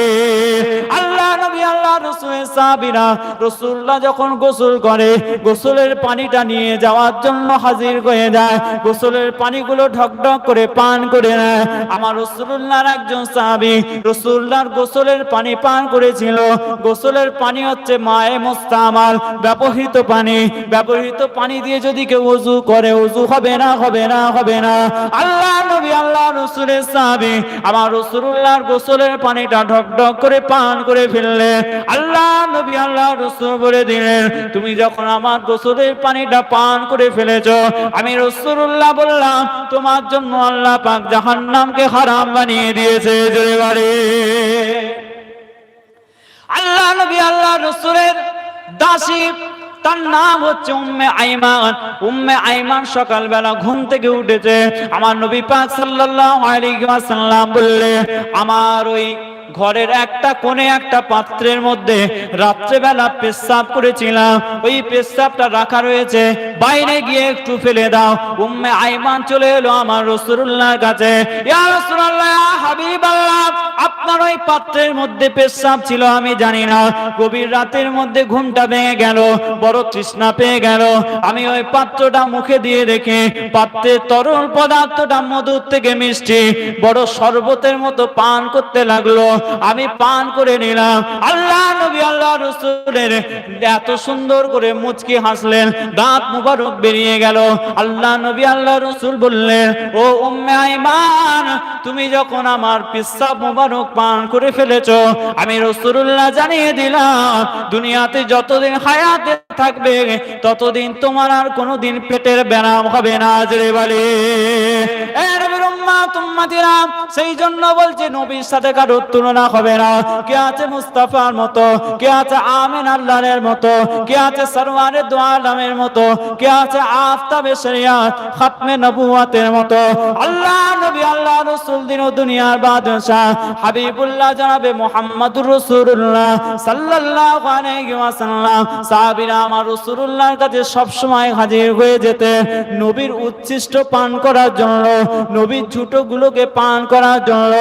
আল্লাহ নবী আল্লাহ রাসূলের সাহাবীরা রাসূলুল্লাহ যখন গোসল করে, গোসলের পানিটা নিয়ে যাওয়ার জন্য হাজির হয়ে যায়। গোসলের পানিগুলো ঢকঢক করে পান করে নেয়। আমার রাসূলুল্লাহর একজন সাহাবী রাসূলুল্লাহর গোসলের পানি পান করেছিল। গোসলের পানি হচ্ছে মায়ে মুস্তামাল, ব্যবহৃত পানি। ব্যবহৃত পানি দিয়ে যদি কেউ ওযু করে, ওযু হবে না, হবে না, হবে না। আল্লাহ নবী আল্লাহ রাসূলের সাহাবী আমার রাসূলুল্লাহর গোসলের পানিটা ঢকঢক করে পান করে ফেললে। আল্লাহ নবী আল্লাহ রাসূল বলে দিলেন, তুমি যখন আমার গোসলের পানিটা পান করে ফেলেছো, আমি রাসূলুল্লাহ বললাম তোমার জন্য আল্লাহ পাক জাহান্নামকে হারাম বানিয়ে দিয়েছে। জোরে বলে আল্লাহ নবী আল্লাহ রাসূলের দাসী, তার নাম হচ্ছে উম্মে আইমান। উম্মে আইমান সকালবেলা ঘুম থেকে উঠেছে, আমার নবী পাক সাল্লাল্লাহু আলাইহি ওয়াসাল্লাম বললে, আমার ওই ঘরের একটা কোণে একটা পাত্রের মধ্যে রাত্রেবেলা পেশাব করেছিলাম, ওই পেশাবটা রাখা রয়েছে, বাইরে গিয়ে একটু ফেলে দাও। উম্মে আইমান চলে এলো আমার রাসূলুল্লাহর কাছে, ইয়া রাসূলুল্লাহ, ইয়া হাবিবাল্লাহ, আপনার ওই পাত্রের মধ্যে পেশাব ছিল আমি জানি না। গভীর রাতের মধ্যে ঘুমটা ভেঙে গেল, বড় তৃষ্ণা পেয়ে গেল। আমি ওই পাত্রটা মুখে দিয়ে রেখে পাত্রের তরল পদার্থটা মধুর থেকে মিষ্টি বড় শরবতের মতো পান করতে লাগলো। আমি পান করে নিলাম। আল্লাহ নবী আল্লাহ রাসূলের এত সুন্দর করে মুচকি হাসলেন, দাঁত মুবারক বেরিয়ে গেল। আল্লাহ নবী আল্লাহ রাসূল বললেন, ও উম্মে আইমান, তুমি যখন আমার পেশাব মুবারক মুবারক পান করে ফেলেছো, আমি রাসূলুল্লাহ জানিয়ে দিলাম দুনিয়াতে যতদিন হায়াতে থাকবে ততদিন তোমার আর কোনোদিন পেটের ব্যারাম হবে না। জোরে বলে এ নবীর উম্মত উম্মতিরা, সেই জন্য বলছে নবীর সাথে কারো তুলনা হবে না। কে আছে মুস্তাফার মতো, কে আছে আমিন আল্লাহর মতো, কে আছে সরওয়ারে দু আলমের মতো, কে আছে আফতাবে শরিয়াত খাতমে নবুয়তের মতো। আল্লাহ নবী আল্লাহ রাসূল দিন ও দুনিয়ার বাদশা হাবিবুল্লাহ জনাবে মুহাম্মদুর রাসূলুল্লাহ সাল্লাল্লাহু আলাইহি ওয়াসাল্লাম সাহাবীরা আমার রাসূলুল্লাহর কাছে সব সময় হাজির হয়ে যেতেন নবীর উচ্ছিষ্ট পান করার জন্য, নবীর ঝুঁটোগুলোকে পান করার জন্য।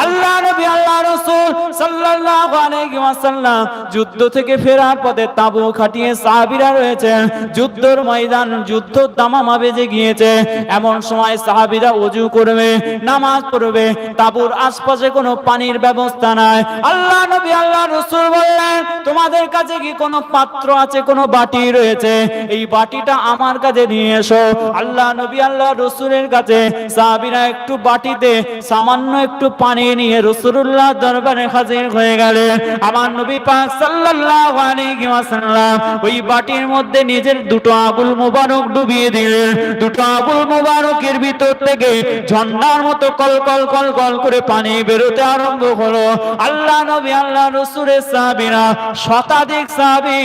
আল্লাহ নবী আল্লাহ রাসূল সাল্লাল্লাহু আলাইহি ওয়াসাল্লাম যুদ্ধ থেকে ফেরার পথে তাঁবু খাটিয়ে সাহাবীরা রয়েছেন, যুদ্ধের ময়দান, যুদ্ধ দামামা বেজে গিয়েছে। এমন সময় সাহাবীরা ওযু করবে, নামাজ পড়বে, তাঁবুর আশপাশে কোনো পানির ব্যবস্থা নাই। আল্লাহ নবী আল্লাহ রাসূল বললেন, তোমাদের কাছে কি কোনো পাত্র আছে, কোনো বাটি রয়েছে? এই বাটিটা আমার কাছে নিয়ে এসো। আল্লাহ নবী আল্লাহ রাসূলের কাছে সাহাবীরা একটু বাটিতে সামান্য একটু পানি নিয়ে রাসূলুল্লাহ দরবারে হাজির হয়ে গেলেন। আমার নবী পাক সাল্লাল্লাহু আলাইহি ওয়াসাল্লাম ওই বাটির মধ্যে নিজের দুটো আঙুল মোবারক ডুবিয়ে দিলেন। দুটো আঙুল মোবারকের ভিতর থেকে ঝর্ণার মতো কল কল কল কল করে পানি বেরোতে আরম্ভ হলো। আল্লাহ নবী আল্লাহ রাসূলের সাহাবীরা শতাধিক সাহাবী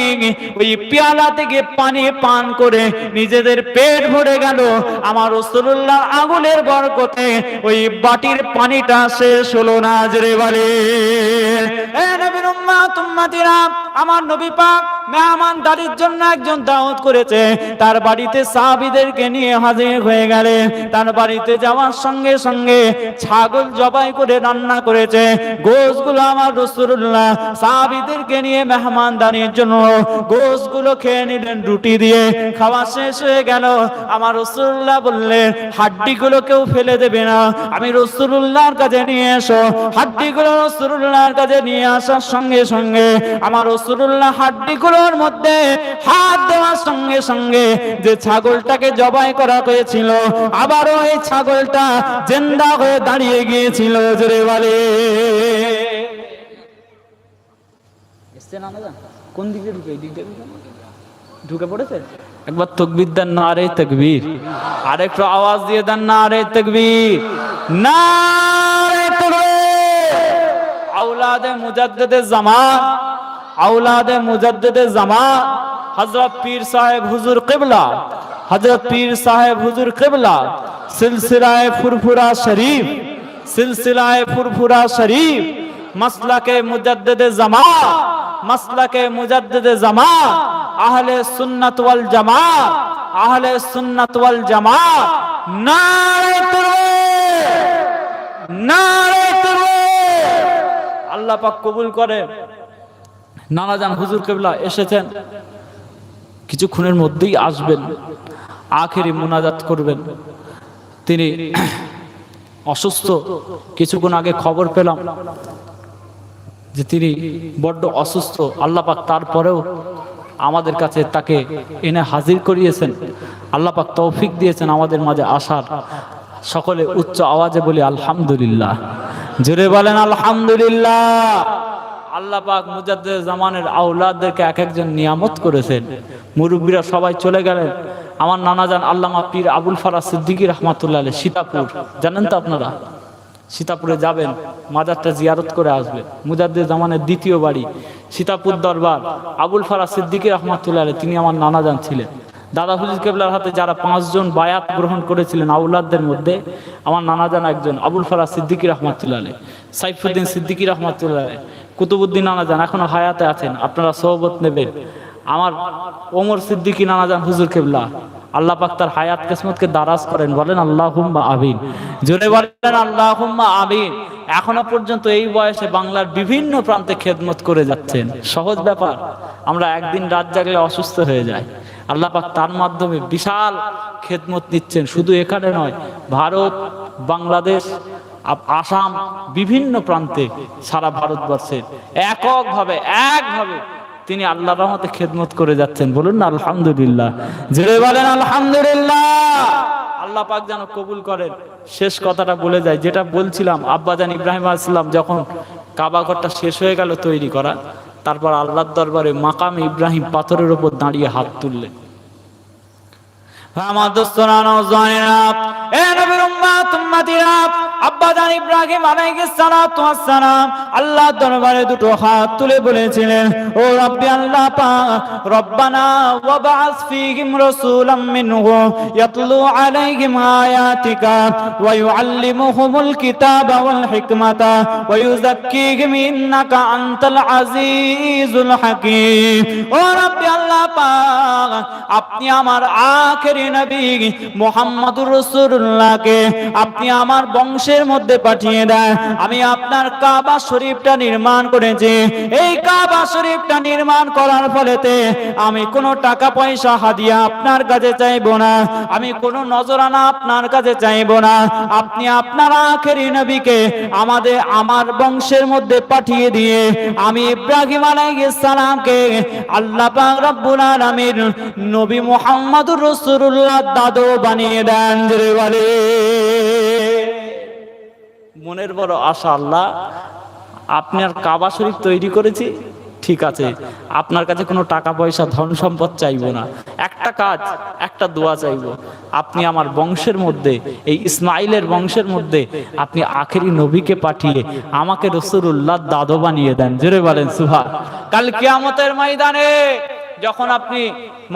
ওই পেয়ালা থেকে পানি পান করে নিজেদের পেট ভরে গেল। আমার রাসূলুল্লাহর আঙুলের বরকতে ওই বাটির পানিটা শেষ হলো না। জোরে বলে এ নবীর উম্মত উম্মতিরা, আমার নবী পাক মেহমানদারির জন্য একজন দাওয়াত করেছে, তার বাড়িতে সাহাবীদেরকে নিয়ে হাজির হয়ে গেলেন। তার বাড়িতে যাওয়ার সঙ্গে সঙ্গে ছাগল জবাই করে রান্না করেছে। গোশগুলো আমার রাসূলুল্লাহ সাহাবীদেরকে নিয়ে মেহমানদারির জন্য গোশগুলো খেয়ে নিলেন রুটি দিয়ে। খাওয়া শেষ হয়ে গেল। আমার রাসূলুল্লাহ বললেন, হাড্ডিগুলো কেউ ফেলে দেবে না, আমি রাসূলুল্লাহর কাছে নিয়ে এসো। হাড্ডিগুলো রাসূলুল্লাহর কাছে নিয়ে আসার সঙ্গে সঙ্গে আমার রাসূলুল্লাহ হাড্ডিগুলোর মধ্যে হাত দেওয়ার সঙ্গে সঙ্গে যে ছাগলটাকে জবাই করা হয়েছিল আবারও এই ছাগলটা জিন্দা হয়ে দাঁড়িয়ে গিয়েছিল। জোরে বলে কোন দিকে ঢুকে? এই দিক দিয়ে ঢুকে পড়েছে। একবার তাকবীর দেন, নারে তাকবীর। আরেকটু আওয়াজ দিয়ে দেন, নারে তাকবীর, নারে তাকবীর। আওলাদে মুজাদ্দিদে জামান, আওলাদে মুজাদ্দিদে জামান হযরত পীর সাহেব হুজুর কিবলা, হযরত পীর সাহেব হুজুর কিবলা সিলসিলায়ে ফুরফুরা শরীফ, সিলসিলায়ে ফুরফুরা শরীফ, মাসলাকে মুজাদ্দিদে জামান, মাসলাকে মুজাদ্দিদে জামান, আহলে সুন্নাত ওয়াল জামাত, আহলে সুন্নাত ওয়াল জামাত। নারে তাকবীর, নারে তাকবীর। আল্লাহ পাক কবুল করে। নানাজান হুজুর কিবলা এসেছেন, কিছুক্ষণের মধ্যেই আসবেন, আখেরি মুনাজাত করবেন। তিনি অসুস্থ। কিছুক্ষণ আগে খবর পেলাম যে তিনি বড্ড অসুস্থ। আল্লাহ পাক তারপরেও আমাদের কাছে তাকে এনে হাজির করিয়েছেন। আল্লাহ পাক তৌফিক দিয়েছেন আমাদের মাঝে আসার। সকলে উচ্চ আওয়াজে বলি আলহামদুলিল্লাহ। জোরে বলেন আলহামদুলিল্লাহ। আল্লাহ পাক মুজাদ্দিদ জামানের আওলাদদেরকে এক একজন নিয়ামত করেছেন। মুরব্বীরা সবাই চলে গেলেন। আমার নানাজান আল্লামা পীর আবুল ফারাজ সিদ্দিকী রাহমাতুল্লাহ আলাইহি সীতাপুর, জানেন তো আপনারা? সীতাপুরে যাবেন, মাজারটা জিয়ারত করে আসবেন। মুজাদ্দিদ জামানের দ্বিতীয় বাড়ি সীতাপুর দরবার। আবুল ফারাজ সিদ্দিকী রাহমাতুল্লাহ আলাইহি তিনি আমার নানাজান ছিলেন। দাদা হুজুর কেবলার হাতে যারা 5 জন বায়াত গ্রহণ করেছিলেন আওলাদদের মধ্যে আমার নানাজান একজন, আবুল ফারাজ সিদ্দিকী রাহমাতুল্লাহ আলাইহি, সাইফুদ্দিন সিদ্দিকী রাহমাতুল্লাহ আলাইহি, কুতুবউদ্দিন নানাজান এখনো হায়াতে আছেন, আপনারা সোহবত নেবেন। আমার ওমর সিদ্দিকী নানাজান হুজুর কেবলা, আল্লাহ পাক তার হায়াত কিসমতকে দারাজ করেন, বলেন আল্লাহুম্মা আমিন। জোরে বলেন আল্লাহুম্মা আমিন। এখনো পর্যন্ত এই বয়সে বাংলার বিভিন্ন প্রান্তে খেদমত করে যাচ্ছেন। সহজ ব্যাপার, আমরা একদিন রাত জাগলে অসুস্থ হয়ে যাই। আল্লাহ পাক তার মাধ্যমে বিশাল খেদমত নিচ্ছেন। শুধু এখানে নয়, ভারত, বাংলাদেশ, আসাম, বিভিন্ন প্রান্তে সারা ভারতবর্ষের এককভাবে তিনি আল্লাহর রহমতে খেদমত করে যাচ্ছেন। বলুন না আলহামদুলিল্লাহ। জোরে বলেন আলহামদুলিল্লাহ। আল্লাহ পাক যেন কবুল করেন। শেষ কথাটা বলে যায়, যেটা বলছিলাম, আব্বাজান ইব্রাহিম আলাইহিস সালাম যখন কাবা ঘরটা শেষ হয়ে গেল তৈরি করা, তারপর আল্লাহর দরবারে মাকামে ইব্রাহিম পাথরের উপর দাঁড়িয়ে হাত তুললেন। আমার দোস্তরা, নওজওয়ানেরা, এ নবীর উম্মত উম্মতিরা, আব্বাজান ইব্রাহিম আলাইহিস সালাতু ওয়াস সালাম আল্লাহর দরবারে দুটো হাত তুলে বলেছিলেন, ও রব্বি আল্লাহ পাক, রব্বানা ওয়াবআস ফীহিম রাসূলাম মিনহুম ইয়াতলু আলাইহিম আয়াতিকা ওয়া ইউআল্লিমুহুমুল কিতাবা ওয়াল হিকমাতা ওয়া ইউযাক্কিহিম ইন্নাকা আনতাল আজিজুল হাকীম। ও রব্বি আল্লাহ পাক, আপনি আমার আখেরি নবী মুহাম্মদুর রাসূলুল্লাহকে আপনি আমার বংশের মধ্যে পাঠিয়ে দেন। আমি আপনার কাবা শরীফটা নির্মাণ করেছি, এই কাবা শরীফটা নির্মাণ করার ফলেতে আমি কোনো টাকা পয়সা হাদিয়া আপনার কাছে চাইবো না, আমি কোনো নজরানা আপনার কাছে চাইবো না। আপনি আপনার আখেরি নবীকে আমার বংশের মধ্যে পাঠিয়ে দিয়ে আমি ইব্রাহিম আলাইহিস সালামকে আল্লাহ পাক রব্বুল আলামিন নবী মুহাম্মদুর রাসূলুল্লাহ দাদু বানিয়ে দেন। জোরে বলে। মনের বড় আশা, আল্লাহ আপনার কাবা শরীফ তৈরি করেছি, ঠিক আছে, আপনার কাছে কোনো টাকা পয়সা ধন সম্পদ চাইবো না, একটা কাজ, একটা দোয়া চাইবো, আপনি আমার বংশের মধ্যে, এই ইসমাইলের বংশের মধ্যে আপনি আখেরি নবীকে পাঠিয়ে আমাকে রাসূলুল্লাহ দাদু বানিয়ে দেন। জোরে বলেন সুবহান। কাল কিয়ামতের ময়দানে যখন আপনি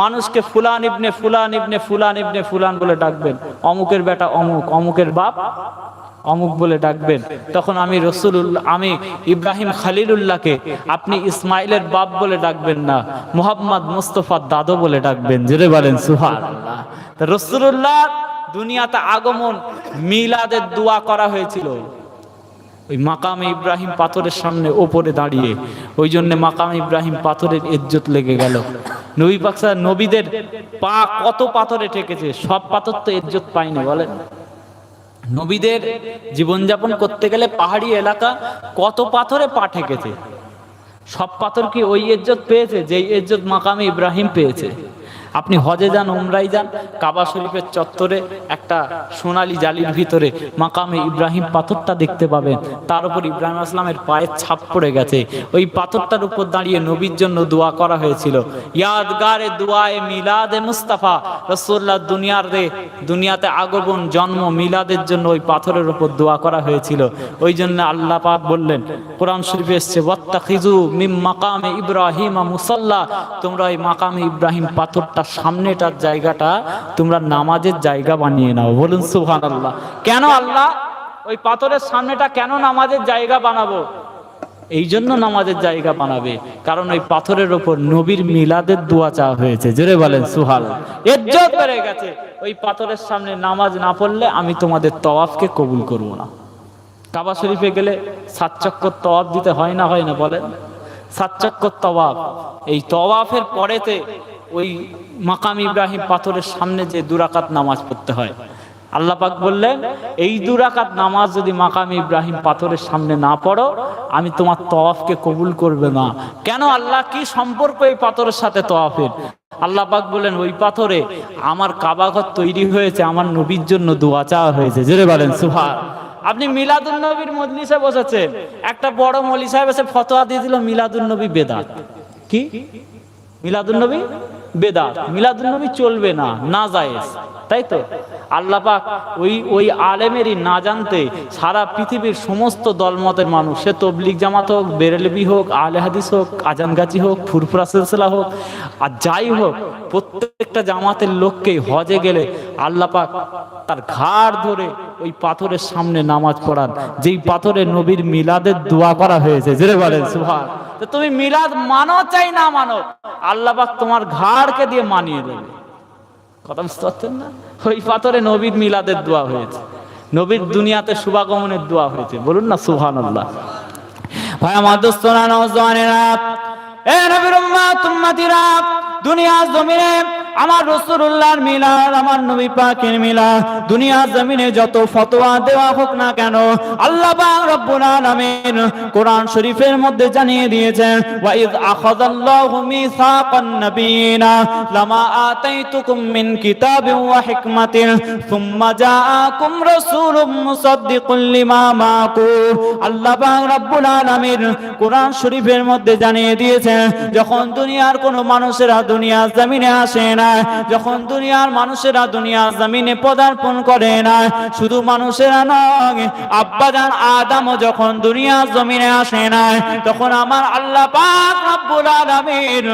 মানুষকে ফুলান ইবনে ফুলান ইবনে ফুলান ইবনে ফুলান বলে ডাকবেন, অমুকের বেটা অমুক, অমুকের বাপ অমুক বলে ডাকবেন, তখন আমি রাসূলুল্লাহ, আমি ইব্রাহিম খলিলুল্লাহকে আপনি ইসমাইলের বাপ বলে ডাকবেন না, মুহাম্মদ মুস্তাফার দাদু বলে ডাকবেন। জোরে বলেন সুবহানাল্লাহ। তো রাসূলুল্লাহ দুনিয়াতে আগমন মিলাদের দোয়া করা হয়েছিল ওই মাকামে ইব্রাহিম পাথরের সামনে ওপরে দাঁড়িয়ে, ওই জন্য মাকামে ইব্রাহিম পাথরের ইজ্জত লেগে গেল। নবী পাক নবীদের পা কত পাথরে ঠেকেছে, সব পাথর তো ইজ্জত পায়নি বলেন। নবীদের জীবনযাপন করতে গেলে পাহাড়ি এলাকা কত পাথরে পা ঠেকেছে, সব পাথর কি ওই ইজ্জত পেয়েছে যেই ইজ্জত মাকামে ইব্রাহিম পেয়েছে? আপনি হজে যান, উমরায় যান, কাবা শরীফের চত্বরে একটা সোনালী জালির ভিতরে মাকামে ইব্রাহিম পাথরটা দেখতে পাবেন, তার উপর ইব্রাহিম আসলামের পায়ের ছাপ পড়ে গেছে। ওই পাথরটার উপর দাঁড়িয়ে নবীর জন্য দোয়া করা হয়েছিল, ইয়াদগারে দুআয়ে মিলাদে মুস্তাফা, রাসূলুল্লাহ দুনিয়াতে আগমন, জন্ম, মিলাদের জন্য ওই পাথরের উপর দোয়া করা হয়েছিল। ওই জন্য আল্লাহ পাক বললেন, কোরআন শরীফে এসেছে, ওয়াত্তাখিযু মিন মাকামে ইব্রাহিম মুসাল্লা, তোমরা ওই মাকামে ইব্রাহিম পাথরটা সামনেটার জায়গাটা তোমরা নামাজের জায়গা বানিয়ে নাও। বলুন সুবহানাল্লাহ। কেন আল্লাহ ওই পাথরের সামনেটা কেন নামাজের জায়গা বানাবো? এই জন্য নামাজের জায়গা বানাবে, কারণ ওই পাথরের উপর নবীর মিলাদের দোয়া চাওয়া হয়েছে। জোরে বলেন সুবহানাল্লাহ। ইজ্জত বেড়ে গেছে। ওই পাথরের সামনে নামাজ না পড়লে আমি তোমাদের তওয়াফকে কবুল করব না। কাবা শরীফে গেলে 7 চক্কর তওয়াফ দিতে হয় না, হয় না বলেন? 7 চক্কর তওয়াফ, এই তওয়াফের পরেতে ওই মাকাম ইব্রাহিম পাথরের সামনে যে 2 রাকাত নামাজ পড়তে হয়। আল্লাহ পাক বললেন, এই 2 রাকাত নামাজ যদি মাকাম ইব্রাহিম পাথরের সামনে না পড়ো, আমি তোমার তওয়াফকে কবুল করবে না। কেন আল্লাহ, কি সম্পর্ক এই পাথরের সাথে তওয়াফের? আল্লাহ পাক বলেন, ওই পাথরে আমার কাবা ঘর তৈরি হয়েছে, আমার নবীর জন্য দোয়া চাওয়া হয়েছে। জোরে বলেন সুবহান। আপনি মিলাদুন নবীর মজলিসে বসেছেন, একটা বড় মৌলভী সাহেব এসে ফতোয়া দিয়ে দিল মিলাদুন নবী বেদাত। কি মিলাদুন নবী বেদাত, মিলাদুন নবী চলবে না, নাজায়েজ, তাই তো? আল্লাহ পাক ওই আলেমেরই না জানতে সারা পৃথিবীর সমস্ত দলমতের মানুষ, সে তবলিগ জামাত হোক, বেরেলভি হোক, আহলে হাদিস হোক, আজানগাছি হোক, ফুরফুরা সিলসিলা হোক, আর যাই হোক, প্রত্যেকটা জামাতের লোককেই হজে গেলে আল্লাহ পাক তার ঘাড় ধরে ওই পাথরের সামনে নামাজ পড়ান, যেই পাথরে নবীর মিলাদের দোয়া করা হয়েছে। জোরে বলেন সুবহান। তো তুমি মিলাদ মানো চাই না মানো, আল্লাহ পাক তোমার ঘাড়কে দিয়ে মানিয়ে দেবে। কথা বুঝতে পারছেন না? ওই পাথরে নবীর মিলাদের দোয়া হয়েছে, নবীর দুনিয়াতে শুভাগমনের দোয়া হয়েছে। বলুন না সুবহানাল্লাহ। ভাই আমার দোস্তরা, নওজওয়ানেরা, এ নবীর উম্মত উম্মতিরা, দুনিয়ার জমিনে আমার রাসূলুল্লাহর মিলাদ, আমার নবী পাকের মিলাদ, দুনিয়ার জমিনে যত ফতোয়া দেওয়া হোক না কেন, আল্লাহ পাক রব্বুল আলামিন কোরআন শরীফের মধ্যে জানিয়ে দিয়েছেন, ওয়া ইয আখাযাল্লাহু মিসাকান নাবিয়িনা লামা আতাইতুকুম মিন কিতাবিন ওয়া হিকমাতিন সুম্মা জাআকুম রাসূলুম মুসাদ্দিকুল লিমা মাআকুম। আল্লাহ পাক রব্বুল আলামিন কোরআন শরীফের মধ্যে জানিয়ে দিয়েছেন, যখন দুনিয়ার কোনো মানুষেরা দুনিয়ার জমিনে আসে না, যখন দুনিয়ার মানুষেরা দুনিয়ার জমিনে পদার্পণ করে না, শুধু মানুষেরা নয়, আব্বাজান আদমও যখন দুনিয়ার জমিনে আসে না, তখন আমার আল্লাহ পাক রব্বুল আলামিন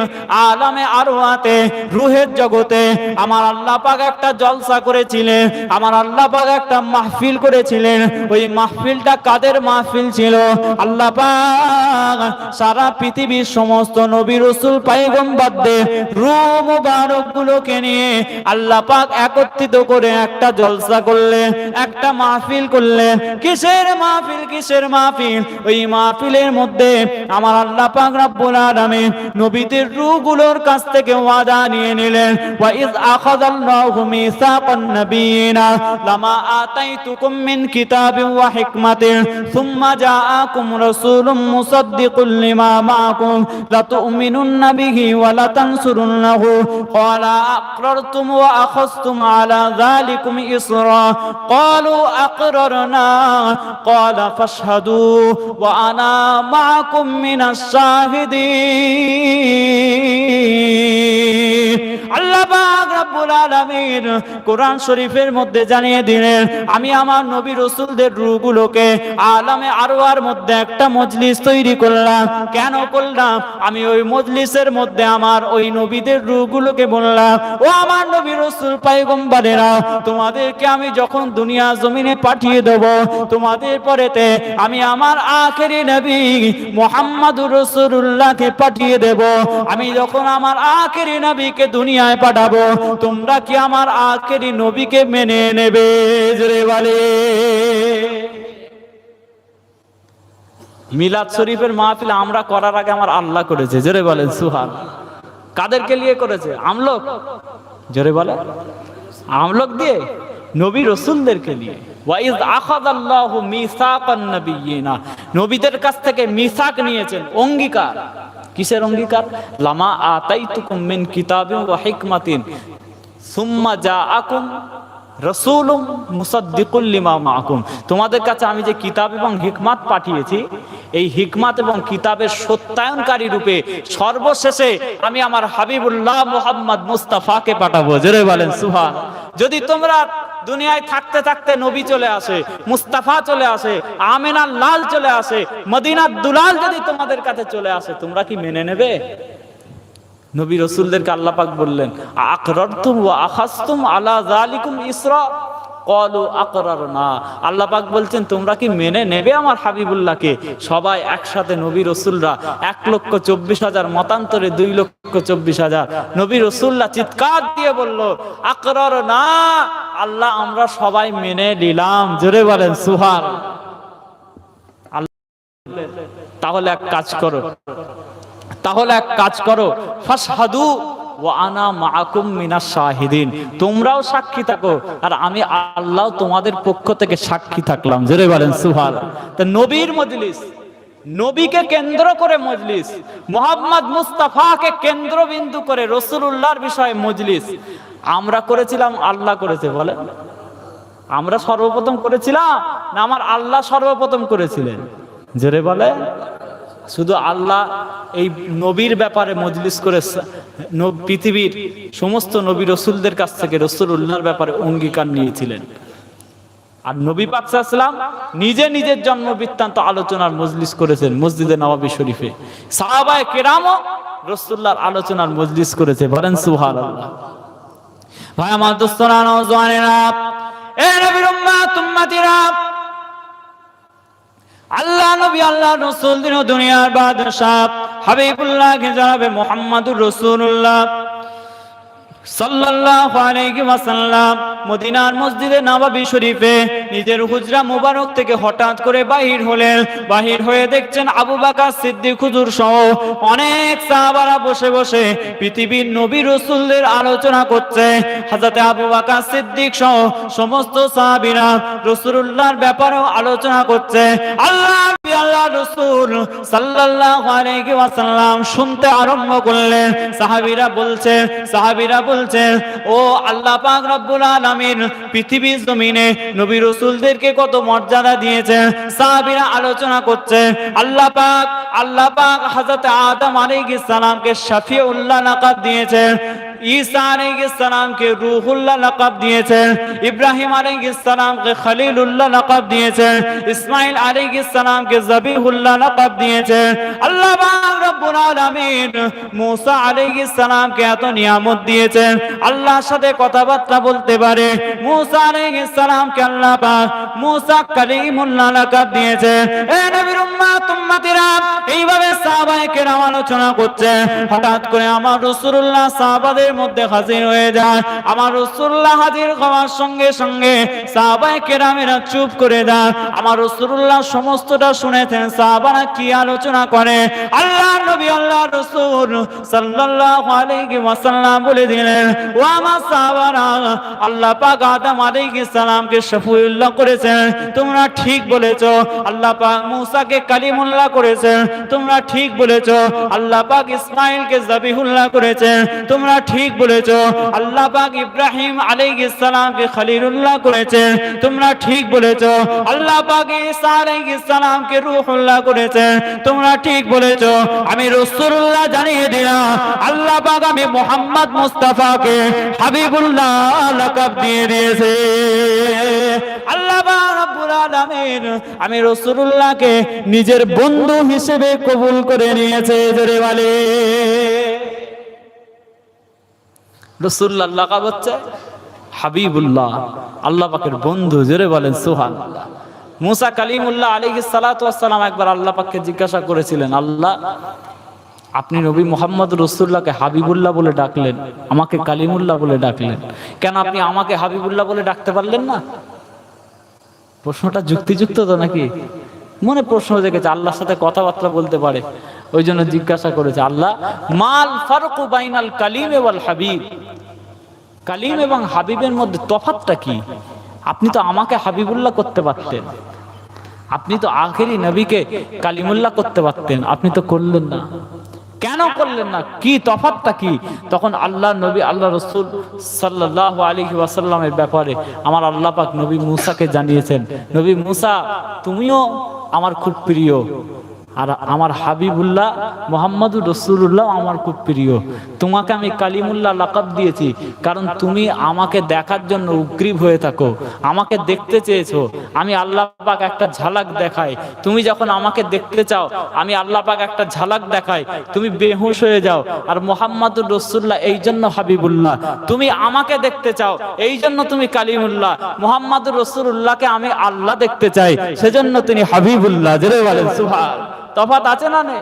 আলামে আরওয়াতে, রূহের জগতে আমার আল্লাহ পাক একটা জলসা করেছিলেন, আমার আল্লাহ পাক একটা মাহফিল করেছিলেন। ওই মাহফিলটা কাদের মাহফিল ছিল? আল্লাহ পাক সারা পৃথিবীর সমস্ত নবী রাসূল পয়গম্বরদের রূহ মুবারক গুলোকে নিয়ে আল্লাহ পাক একত্রিত করে একটা জলসা করলেন, একটা মাহফিল করলেন। কিসের মাহফিল? কিসের মাহফিল? ওই মাহফিলের মধ্যে আমার আল্লাহ পাক রব্বুল আলামিন নবীদের রূহগুলোর কাছ থেকে ওয়াদা নিয়ে নিলেন, ওয়া ইয আখাযাল্লাহু মিসাকান নাবিয়িনা লামা আতাইতুকুম মিন কিতাবিন ওয়া হিকমাতিন সুম্মা জাআকুম রাসূলুম মুসাদ্দিকুল লিমা মাআকুম লাতু'মিনুন্না বিহি ওয়া লাতানসুরুন্নাহু ক্বালা আকরারতুম ওয়া আখাযতুম আলা যালিকুম ইসরা ক্বালু আকরারনা ক্বালা ফাশহাদু ওয়া আনা মাআকুম মিনাশ শাহিদিন। আল্লাহ পাক রব্বুল আলামিন কোরআন শরীফের মধ্যে জানিয়ে দিলেন, আমি আমার নবী রাসূলদের রূহগুলোকে আলামে আরওয়ার মধ্যে একটা মজলিস তৈরি করলাম। কেন করলাম? আমি ওই মজলিসের মধ্যে আমার ওই নবীদের রূহগুলোকে বললাম, ও আমার নবী রাসূল পয়গম্বরেরা, তোমাদেরকে আমি যখন দুনিয়া জমিনে পাঠিয়ে দেব, তোমাদের পরেতে আমি আমার আখেরি নবী মুহাম্মদুর রাসূলুল্লাহকে পাঠিয়ে দেব। আমি যখন আমার আখেরি নবীকে দুনিয়ায় পাঠাবো, তোমরা কি আমার আখেরি নবীকে মেনে নেবে? জোরে বলে। মিলাদ শরীফের মাহফিল আমরা করার আগে আমার আল্লাহ করেছে। জোরে বলেন সুবহান। কাদেরকে নিয়ে করেছে? আমলোক। জোরে বলে। আমলোক দিয়ে নবী রাসূলদেরকে নিয়ে। ওয়া ইয আখাযাল্লাহু মিসাকান নাবিয়িনা, নবীদের কাছ থেকে মিসাক নিয়েছেন, অঙ্গীকার। কিসের অঙ্গীকার? লামা আতাইতুকুম মিন কিতাবিন ওয়া হিকমাতিন সুম্মা জাআকুম রাসূলুম মুসাদ্দিকুল লিমা মাআকুম। তোমাদের কাছে আমি যে কিতাব এবং হিকমাত পাঠিয়েছি, এই হিকমাত এবং কিতাবের সত্যায়নকারী রূপে সর্বশেষে আমি আমার হাবিবুল্লাহ মুহাম্মদ মুস্তাফাকে পাঠাবো। জোরে বলেন সুবহান। যদি তোমরা দুনিয়ায় থাকতে থাকতে নবী চলে আসে, মুস্তাফা চলে আসে, আমিনার লাল চলে আসে, মদিনার দুলাল যদি তোমাদের কাছে চলে আসে, তোমরা কি মেনে নেবে? নবী রাসূলদেরকে আল্লাহ পাক বললেন, আকরারতুম ওয়া আখাযতুম আলা যালিকুম ইসরা ক্বালু আকরারনা। আল্লাহ পাক বলছেন, তোমরা কি মেনে নেবে আমার হাবিবুল্লাহকে? সবাই একসাথে নবী রাসূলরা 1,24,000 মতান্তরে 2,24,000 নবী রাসূলরা চিৎকার দিয়ে বলল, আকরারনা, আল্লাহ আমরা সবাই মেনে নিলাম। জোরে বলেন সুবহান। তাহলে এক কাজ করো, ফাশহাদু ওয়া আনা মাআকুম মিনাশ শাহিদিন। তোমরাও সাক্ষী থাকো আর আমি আল্লাহ তোমাদের পক্ষ থেকে সাক্ষী থাকলাম। জোরে বলেন সুবহান। তা নবীর মজলিস, নবীকে কেন্দ্র করে মজলিস, মুহাম্মদ মুস্তাফাকে কেন্দ্রবিন্দু করে রাসূলুল্লাহর বিষয়ে মজলিস আমরা করেছিলাম, আল্লাহ করেছে? বলেন, আমরা সর্বপ্রথম করেছিলাম না আমার আল্লাহ সর্বপ্রথম করেছিলেন? জোরে বলে। শুধু আল্লাহ এই নবীর ব্যাপারে মজলিস করে পৃথিবীর সমস্ত নবী রাসূলদের কাছ থেকে রাসূলুল্লাহর ব্যাপারে অঙ্গীকার নিয়েছিলেন। আর নবী পাক সাল্লাল্লাহু আলাইহি ওয়াসাল্লাম নিজে নিজের জন্ম বৃত্তান্ত আলোচনার মজলিস করেছেন মসজিদে নববী শরীফে। সাহাবায়ে কেরামও রাসূলুল্লাহর আলোচনার মজলিস করেছে। বলেন সুবহানাল্লাহ। ভাই আমার দোস্তরা, নওজওয়ানেরা, এ নবীর উম্মত উম্মতিরা, আল্লাহ নবী, আল্লাহ রাসূল, দিন ও দুনিয়ার বাদশা হাবিবুল্লাহকে জানাবে মুহাম্মাদুর রাসূলুল্লাহ সাল্লাল্লাহু আলাইহি ওয়াসাল্লাম মদিনার মসজিদে নববী শরীফে নিজের হুজরা মুবারক থেকে হঠাৎ করে বাহির হলেন। বাহির হয়ে দেখছেন আবু বকর সিদ্দিক হুজুর সহ অনেক সাহাবারা বসে বসে পৃথিবীর নবী রাসূলদের আলোচনা করছে। হযরত আবু বকর সিদ্দিক সহ সমস্ত সাহাবীরা রাসূলুল্লাহর ব্যাপারেও আলোচনা করছে। আল্লাহ রাসূল সাল্লাল্লাহু আলাইহি ওয়াসাল্লাম শুনতে আরম্ভ করলেন। সাহাবীরা বলছেন ও আল্লাহ পাক রব্বুল আলামিন পৃথিবীর জমিনে নবী রাসূলদেরকে কত মর্যাদা দিয়েছেন। সাহাবীরা আলোচনা করছে আল্লাহ পাক হযরত আদম আলাইহিস সালামকে শাফিউল্লাহ লাকাব দিয়েছেন, ঈসা আলাইহিস সালামকে রূহুল্লাহ লাকাব দিয়েছেন, ইব্রাহিম আলাইহিস সালামকে খলিলুল্লাহ লাকাব দিয়েছেন, ইসমাঈল আলাইহিস সালামকে যাবিহুল্লাহ লাকাব দিয়েছেন। আল্লাহ পাক রব্বুল আলামিন মুসা আলাইহিস সালামকে এত নিয়ামত দিয়েছেন, আল্লাহর সাথে কথাবার্তা বলতে পারে। মুসা আলাইহিস সালামকে আল্লাহ পাক মুসা কালিমুল্লাহ লাকাব দিয়েছেন। এ নবীর উম্মতিরা এইভাবে সাহাবায়ে কেরাম আলোচনা করছে। হঠাৎ করে আমার রাসূলুল্লাহ সাহাবাদের মধ্যে হাজির হয়ে যায়। আমার রাসূলুল্লাহ হাজির হওয়ার সঙ্গে সঙ্গে সাহাবায়ে কেরামেরা চুপ করে দেয়। আমার রাসূলুল্লাহ সমস্তটা শুনেছেন সাহাবারা কি আলোচনা করে। আল্লাহর নবী আল্লাহর রাসূল সাল্লাল্লাহু আলাইহি ওয়াসাল্লাম বলে দিলেন, ও আমার সাহাবারা, আল্লাহ পাক আদম আলাইহিস সালামকে শাফিউল্লাহ করেছেন, তোমরা ঠিক বলেছো। আল্লাহ পাক মুসাকে কালিমুল্লাহ করেছেন, তোমরা ঠিক বলেছো। আল্লাহ পাক ইসমাঈলকে যাবিহুল্লাহ করেছেন, তোমরা ঠিক বলেছো। আল্লাহ পাক ইব্রাহিম আলাইহিস সালামকে খলিলুল্লাহ করেছেন, তোমরা ঠিক বলেছো। আল্লাহ পাক ঈসা আলাইহিস সালামকে রূহুল্লাহ করেছেন, তোমরা ঠিক বলেছো। আমি রাসূলুল্লাহ জানিয়ে দিলাম আল্লাহ পাক আমি মুহাম্মদ মুস্তাফাকে হাবিবুল্লাহ লাকাব দিয়ে দিয়েছে। আল্লাহ পাক রব্বুল আলামিন আমি রাসূলুল্লাহকে নিজের বন্ধু হিসেবে কবুল করে নিয়েছে। জোরে বলে রাসূলুল্লাহ লাকাব হচ্ছে হাবিবুল্লাহ, আল্লাহ পাকের বন্ধু। জোরে বলেন সুবহানাল্লাহ। মুসা কালিমুল্লাহ আলাইহিস সালাতু ওয়াস সালাম একবার আল্লাহ পাককে জিজ্ঞাসা করেছিলেন, আল্লাহ আপনি নবী মুহাম্মদ রাসূলুল্লাহকে হাবিবুল্লাহ বলে ডাকলেন, আমাকে কালিমুল্লাহ বলে ডাকলেন, কেন আপনি আমাকে হাবিবুল্লাহ বলে ডাকতে পারলেন না? প্রশ্নটা যুক্তিযুক্ত তো নাকি? মনে প্রশ্ন জেগেছে, আল্লাহর সাথে কথাবার্তা বলতে পারে, ওই জন্য জিজ্ঞাসা করেছে, আল্লাহ মাল ফারকু বাইনাল কালিম ওয়াল হাবিব, কালিম এবং হাবিবের মধ্যে তফাৎটা কি? আপনি তো আমাকে হাবিবুল্লাহ করতে পারতেন, আপনি তো আখেরি নবীকে কালিমুল্লাহ করতে পারতেন, আপনি তো করলেন না। কেন করলেন না? কি তফাৎটা কি? তখন আল্লাহ নবী আল্লাহ রাসূল সাল্লাল্লাহু আলাইহি ওয়াসাল্লামের ব্যাপারে আমার আল্লাহ পাক নবী মুসাকে জানিয়েছেন, নবী মুসা তুমিও আমার খুব প্রিয়, আর আমার হাবিবুল্লাহ মুহাম্মদুর রাসূলুল্লাহ আমার খুব প্রিয়। তোমাকে আমি কালিমুল্লাহ লাকাব দিয়েছি কারণ তুমি আমাকে দেখার জন্য উগ্রীব হয়ে থাকো, আমাকে দেখতে চেয়েছো। আমি আল্লাহ পাক একটা ঝালক দেখাই, তুমি যখন আমাকে দেখতে চাও আমি আল্লাহ পাক একটা ঝালক দেখাই, তুমি বেহুশ হয়ে যাও। আর মুহাম্মদুর রাসূলুল্লাহ এই জন্য হাবিবুল্লাহ, তুমি আমাকে দেখতে চাও এই জন্য তুমি কালিমুল্লাহ। মুহাম্মদুর রাসূলুল্লাহকে আমি আল্লাহ দেখতে চাই, সেজন্য তিনি হাবিবুল্লাহ। জোরে বলেন সুবহান। তফাৎ আছে না নেই?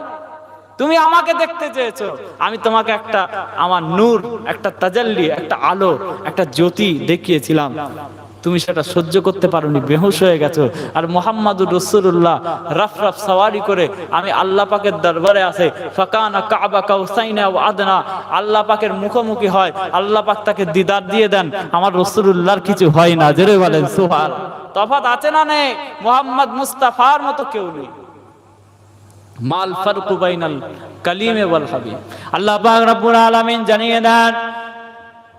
তুমি আমাকে দেখতে চেয়েছো, আমি তোমাকে একটা আমার নূর, একটা তাজাল্লি, একটা আলো, একটা জ্যোতি দেখিয়েছিলাম, তুমি সেটা সহ্য করতে পারোনি, বেহুশ হয়ে গেছো। আর মুহাম্মদুর রাসূলুল্লাহ রাফরাফ সাওয়ারি করে আমি আল্লাহ পাকের দরবারে আছে, ফাকানা কাবা কাউসাইনা ওয়া আদনা, আল্লাহ পাকের মুখোমুখি হয়, আল্লাহ পাক তাকে দিদার দিয়ে দেন, আমার রাসূলুল্লাহর কিছু হয় না। জোরে বলেন সুবহান। তফাৎ আছে না নেই? মুহাম্মদ মুস্তাফার মতো কেউ নেই। মাল ফারকু বাইনাল কালিম ওয়াল হাবিব। আল্লাহ পাক রব্বুল আলামিন জানিয়ে দেন,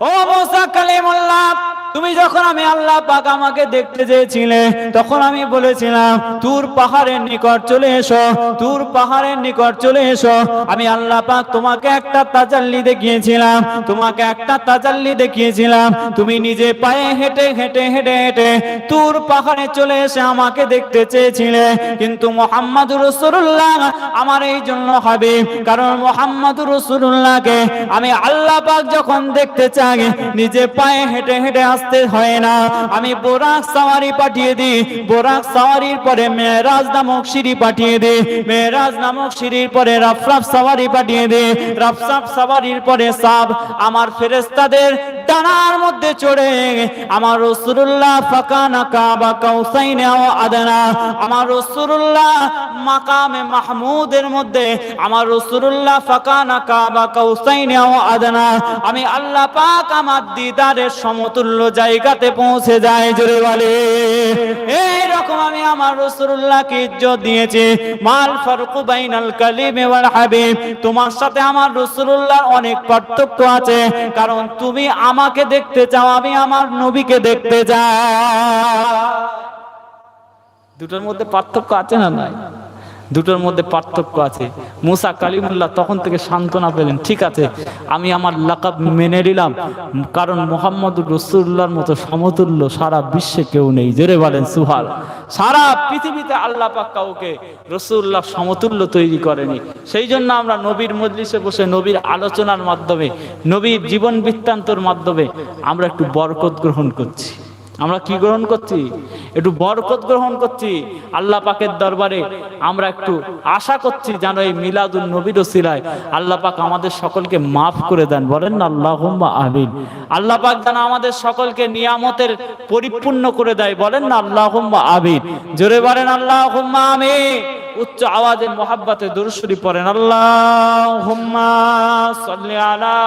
ও মুসা কালিমুল্লাহ, তুমি যখন আমি আল্লাহ পাক আমাকে দেখতে চেয়েছিলে তখন আমি বলেছিলাম তুর পাহাড়ের নিকট চলে এসো, তুর পাহাড়ের নিকট চলে এসো। আমি আল্লাহ পাক তোমাকে একটা তাজাল্লি দেখিয়েছিলাম, তোমাকে একটা তাজাল্লি দেখিয়েছিলাম। তুমি নিজে পায়ে হেঁটে হেঁটে হেঁটে হেঁটে তুর পাহাড়ে চলে এসে আমাকে দেখতে চেয়েছিলে, কিন্তু মুহাম্মদুর রাসূলুল্লাহ আমার এই জন্য হাবিব, কারণ মুহাম্মদুর রাসূলুল্লাহকে আমি আল্লাহ পাক যখন দেখতে চাই নিজে পায়ে হেঁটে হেঁটে আসতে হয় না, আমি বোরাক সাওয়ারি পাঠিয়ে দিই, বোরাক সাওয়ারির পরে মেরাজ নামক সিঁড়ি পাঠিয়ে দিই, মেরাজ নামক সিঁড়ির পরে রাফরাফ সাওয়ারি পাঠিয়ে দিই, রাফরাফ সাওয়ারির পরে সাব আমার ফেরেশতাদের ডানার মধ্যে চড়ে আমার রাসূলুল্লাহ ফাকানা কাবা কাউসাইনা ওয়া আদনা, আমার রাসূলুল্লাহ মাকামে মাহমুদের মধ্যে আমার রাসূলুল্লাহ ফাকানা কাবা কাউসাইনা ওয়া আদনা, আমি আল্লাহ পাক আমার দিদারের সমতুল্য জায়গাতে পৌঁছে যায়। জোরে বলে এই রকম আমি আমার রাসূলুল্লাহকে ইজ্জত দিয়েছি। মাল ফারকু বাইনাল কালিমি ওয়াল হাবিব, তোমার সাথে আমার রাসূলুল্লাহর অনেক পার্থক্য আছে, কারণ তুমি আমাকে দেখতে চাও, আমি আমার নবীকে দেখতে চাই। দুটোর মধ্যে পার্থক্য আছে না নাই? দুটোর মধ্যে পার্থক্য আছে। মুসা কালিমুল্লাহ তখন থেকে সান্ত্বনা পেলেন, ঠিক আছে আমি আমার লাকাব মেনে নিলাম, কারণ মুহাম্মদুর রাসূলুল্লাহর মতো সমতুল্য সারা বিশ্বে কেউ নেই। জোরে বলেন সুবহানাল্লাহ। সারা পৃথিবীতে আল্লাহ পাক কাউকে রাসূলুল্লাহ সমতুল্য তৈরি করেনি। সেই জন্য আমরা নবীর মজলিসে বসে নবীর আলোচনার মাধ্যমে, নবীর জীবন বৃত্তান্তর মাধ্যমে আমরা একটু বরকত গ্রহণ করছি। আমরা কি গ্রহণ করছি? একটু বরকত গ্রহণ করছি। আল্লাহ পাকের দরবারে আমরা একটু আশা করছি যেন এই মিলাদুন নবীর ওসিলায় আল্লাহ পাক আমাদের সকলকে মাফ করে দেন। বলেন না আল্লাহুম্মা আমিন। আল্লাহ পাক যেন আমাদের সকলকে নিয়ামতের পরিপূর্ণ করে দেয়। বলেন না আল্লাহুম্মা আমিন। জোরে বলেন আল্লাহুম্মা আমিন। উচ্চ আওয়াজে মোহাব্বতে দুরূদ শরীফ পড়েন। আল্লাহুম্মা সাল্লি আলা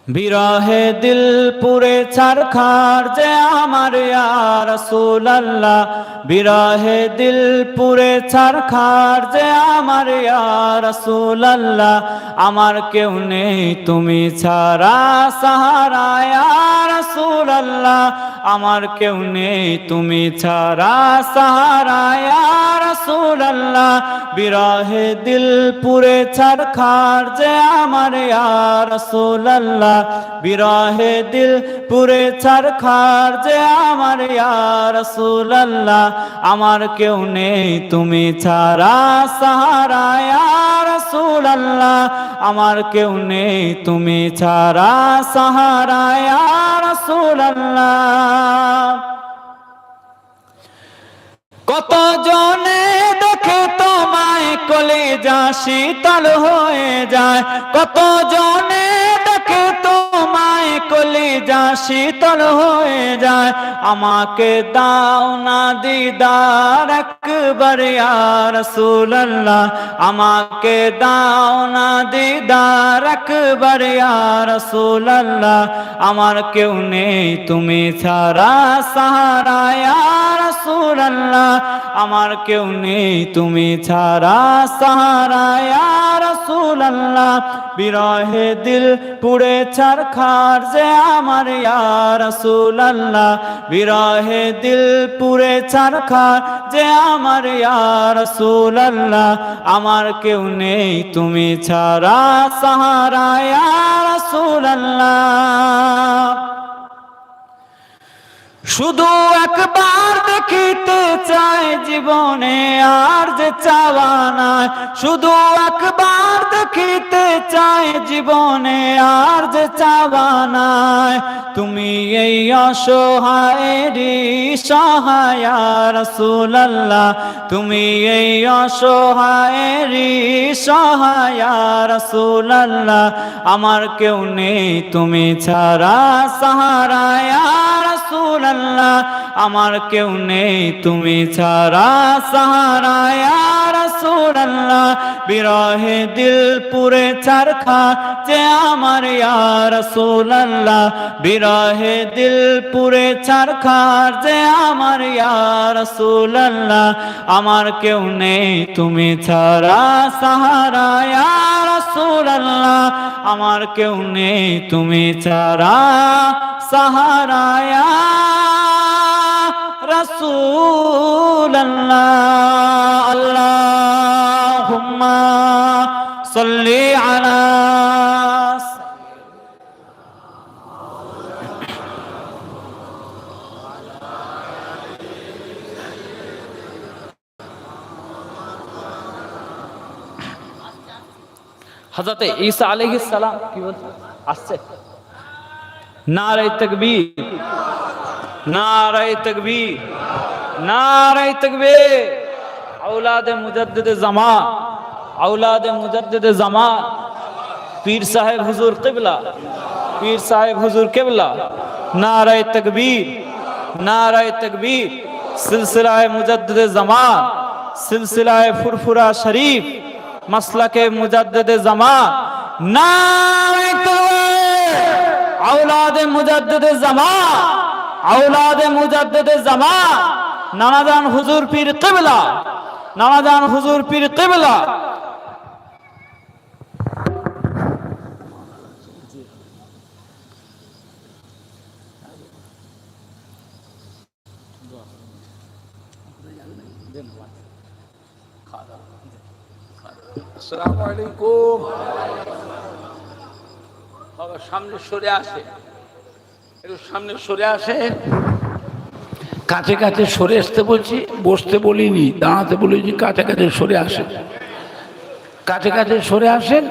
বিরহে দিল পুরে ছারখার যে আমার ইয়া রাসূলুল্লাহ, বিরহে দিল পুরে ছারখার যে আমার ইয়া রাসূলুল্লাহ, আমার কেউ নেই তুমি ছাড়া সাহারা ইয়া রাসূলুল্লাহ, আমার কেউ নেই তুমি ছাড়া সাহারা ইয়া রাসূলুল্লাহ, বিরহে দিল পুরে ছারখার যে আমার ইয়া রাসূলুল্লাহ, বিরহে দিল পুরে ছারখার যে আমার ইয়া রাসূলুল্লাহ, আমার কেউ নেই তুমি ছাড়া সাহারা ইয়া রাসূলুল্লাহ, আমার কেউ নেই তুমি ছাড়া সাহারা ইয়া রাসূলুল্লাহ। কত জনে দেখে তোমায় কলিজা শীতল হয়ে যায়, কত জনে দেখে তোমায় কলিজা শীতল হয়ে যায়, আমাকে দাও না দিদার একবার ইয়া রাসূলুল্লাহ, আমাকে দাও না দিদার একবার ইয়া রাসূলুল্লাহ, আমার কেউ নেই তুমি ছাড়া সাহারা ইয়া রাসূলুল্লাহ, আমার কেউ নেই তুমি ছাড়া সাহারা ইয়া রাসূলুল্লাহ, বিরহে দিল পুড়ে ছারখার যে আমার ইয়া রাসূলুল্লাহ, বিরহে দিল পুড়ে ছারখার যে আমার ইয়া রাসূলুল্লাহ, আমার কেউ নেই তুমি ছাড়া সাহারা ইয়া রাসূলুল্লাহ। শুধু একবার দেখিতে চাই জীবনে আর যে চাওয়া নাই, শুধু একবার দেখিতে চাই জীবনে আর যে চাওয়া নাই, তুমি এই অসহায়েরই সহায় ইয়া রাসূলুল্লাহ, তুমি এই অসহায়েরই সহায় ইয়া রাসূলুল্লাহ, আমার কেউ নেই তুমি ছাড়া সাহারা ইয়া রাসূলুল্লাহ, আমার কেউ নেই তুমি ছাড়া সাহারা ইয়া রাসূলুল্লাহ, বিরহে দিল পুরে ছারখার যে আমার ইয়া রাসূলুল্লাহ, বিরহে দিল পুরে ছারখার যে আমার ইয়া রাসূলুল্লাহ, আমার কেউ নেই তুমি ছাড়া সাহারা ইয়া রাসূলুল্লাহ, আমার কেউ নেই তুমি ছাড়া সাহারা ইয়া রাসূলুল্লাহ। আল্লাহুম্মা সাল্লি আলা হযরতে ঈসা আলাইহিস সালাম কি বলছে আসছে নারে তাকবীর নারে তাকবীর নারে তাকবীর औलादे मुजद्दिद ज़मान औलादे मुजद्दिद ज़मान पीर साहेब हुजूर क़िबला पीर साहेब हुजूर क़िबला नारे तकबीर सिलसिला मुजद्दिद ज़मान सिलसिला फुरफुरा शरीफ मसलके मुजद्दिद ज़मान नारे तकबीर औलादे मुजद्दिद ज़मान औलादे मुजद्दिद ज़मान नानाजान हुजूर पीर क़िबला नानाजान हुजूर पीर क़िबला আসসালামু আলাইকুম। বাবা সামনে সরে আসে, একটু সামনে সরে আসে, কাছে কাছে সরে আসতে বলছি, বসতে বলিনি, দাঁড়াতে বলেছি, কাছে কাছে সরে আসেন, কাছে কাছে সরে আসেন।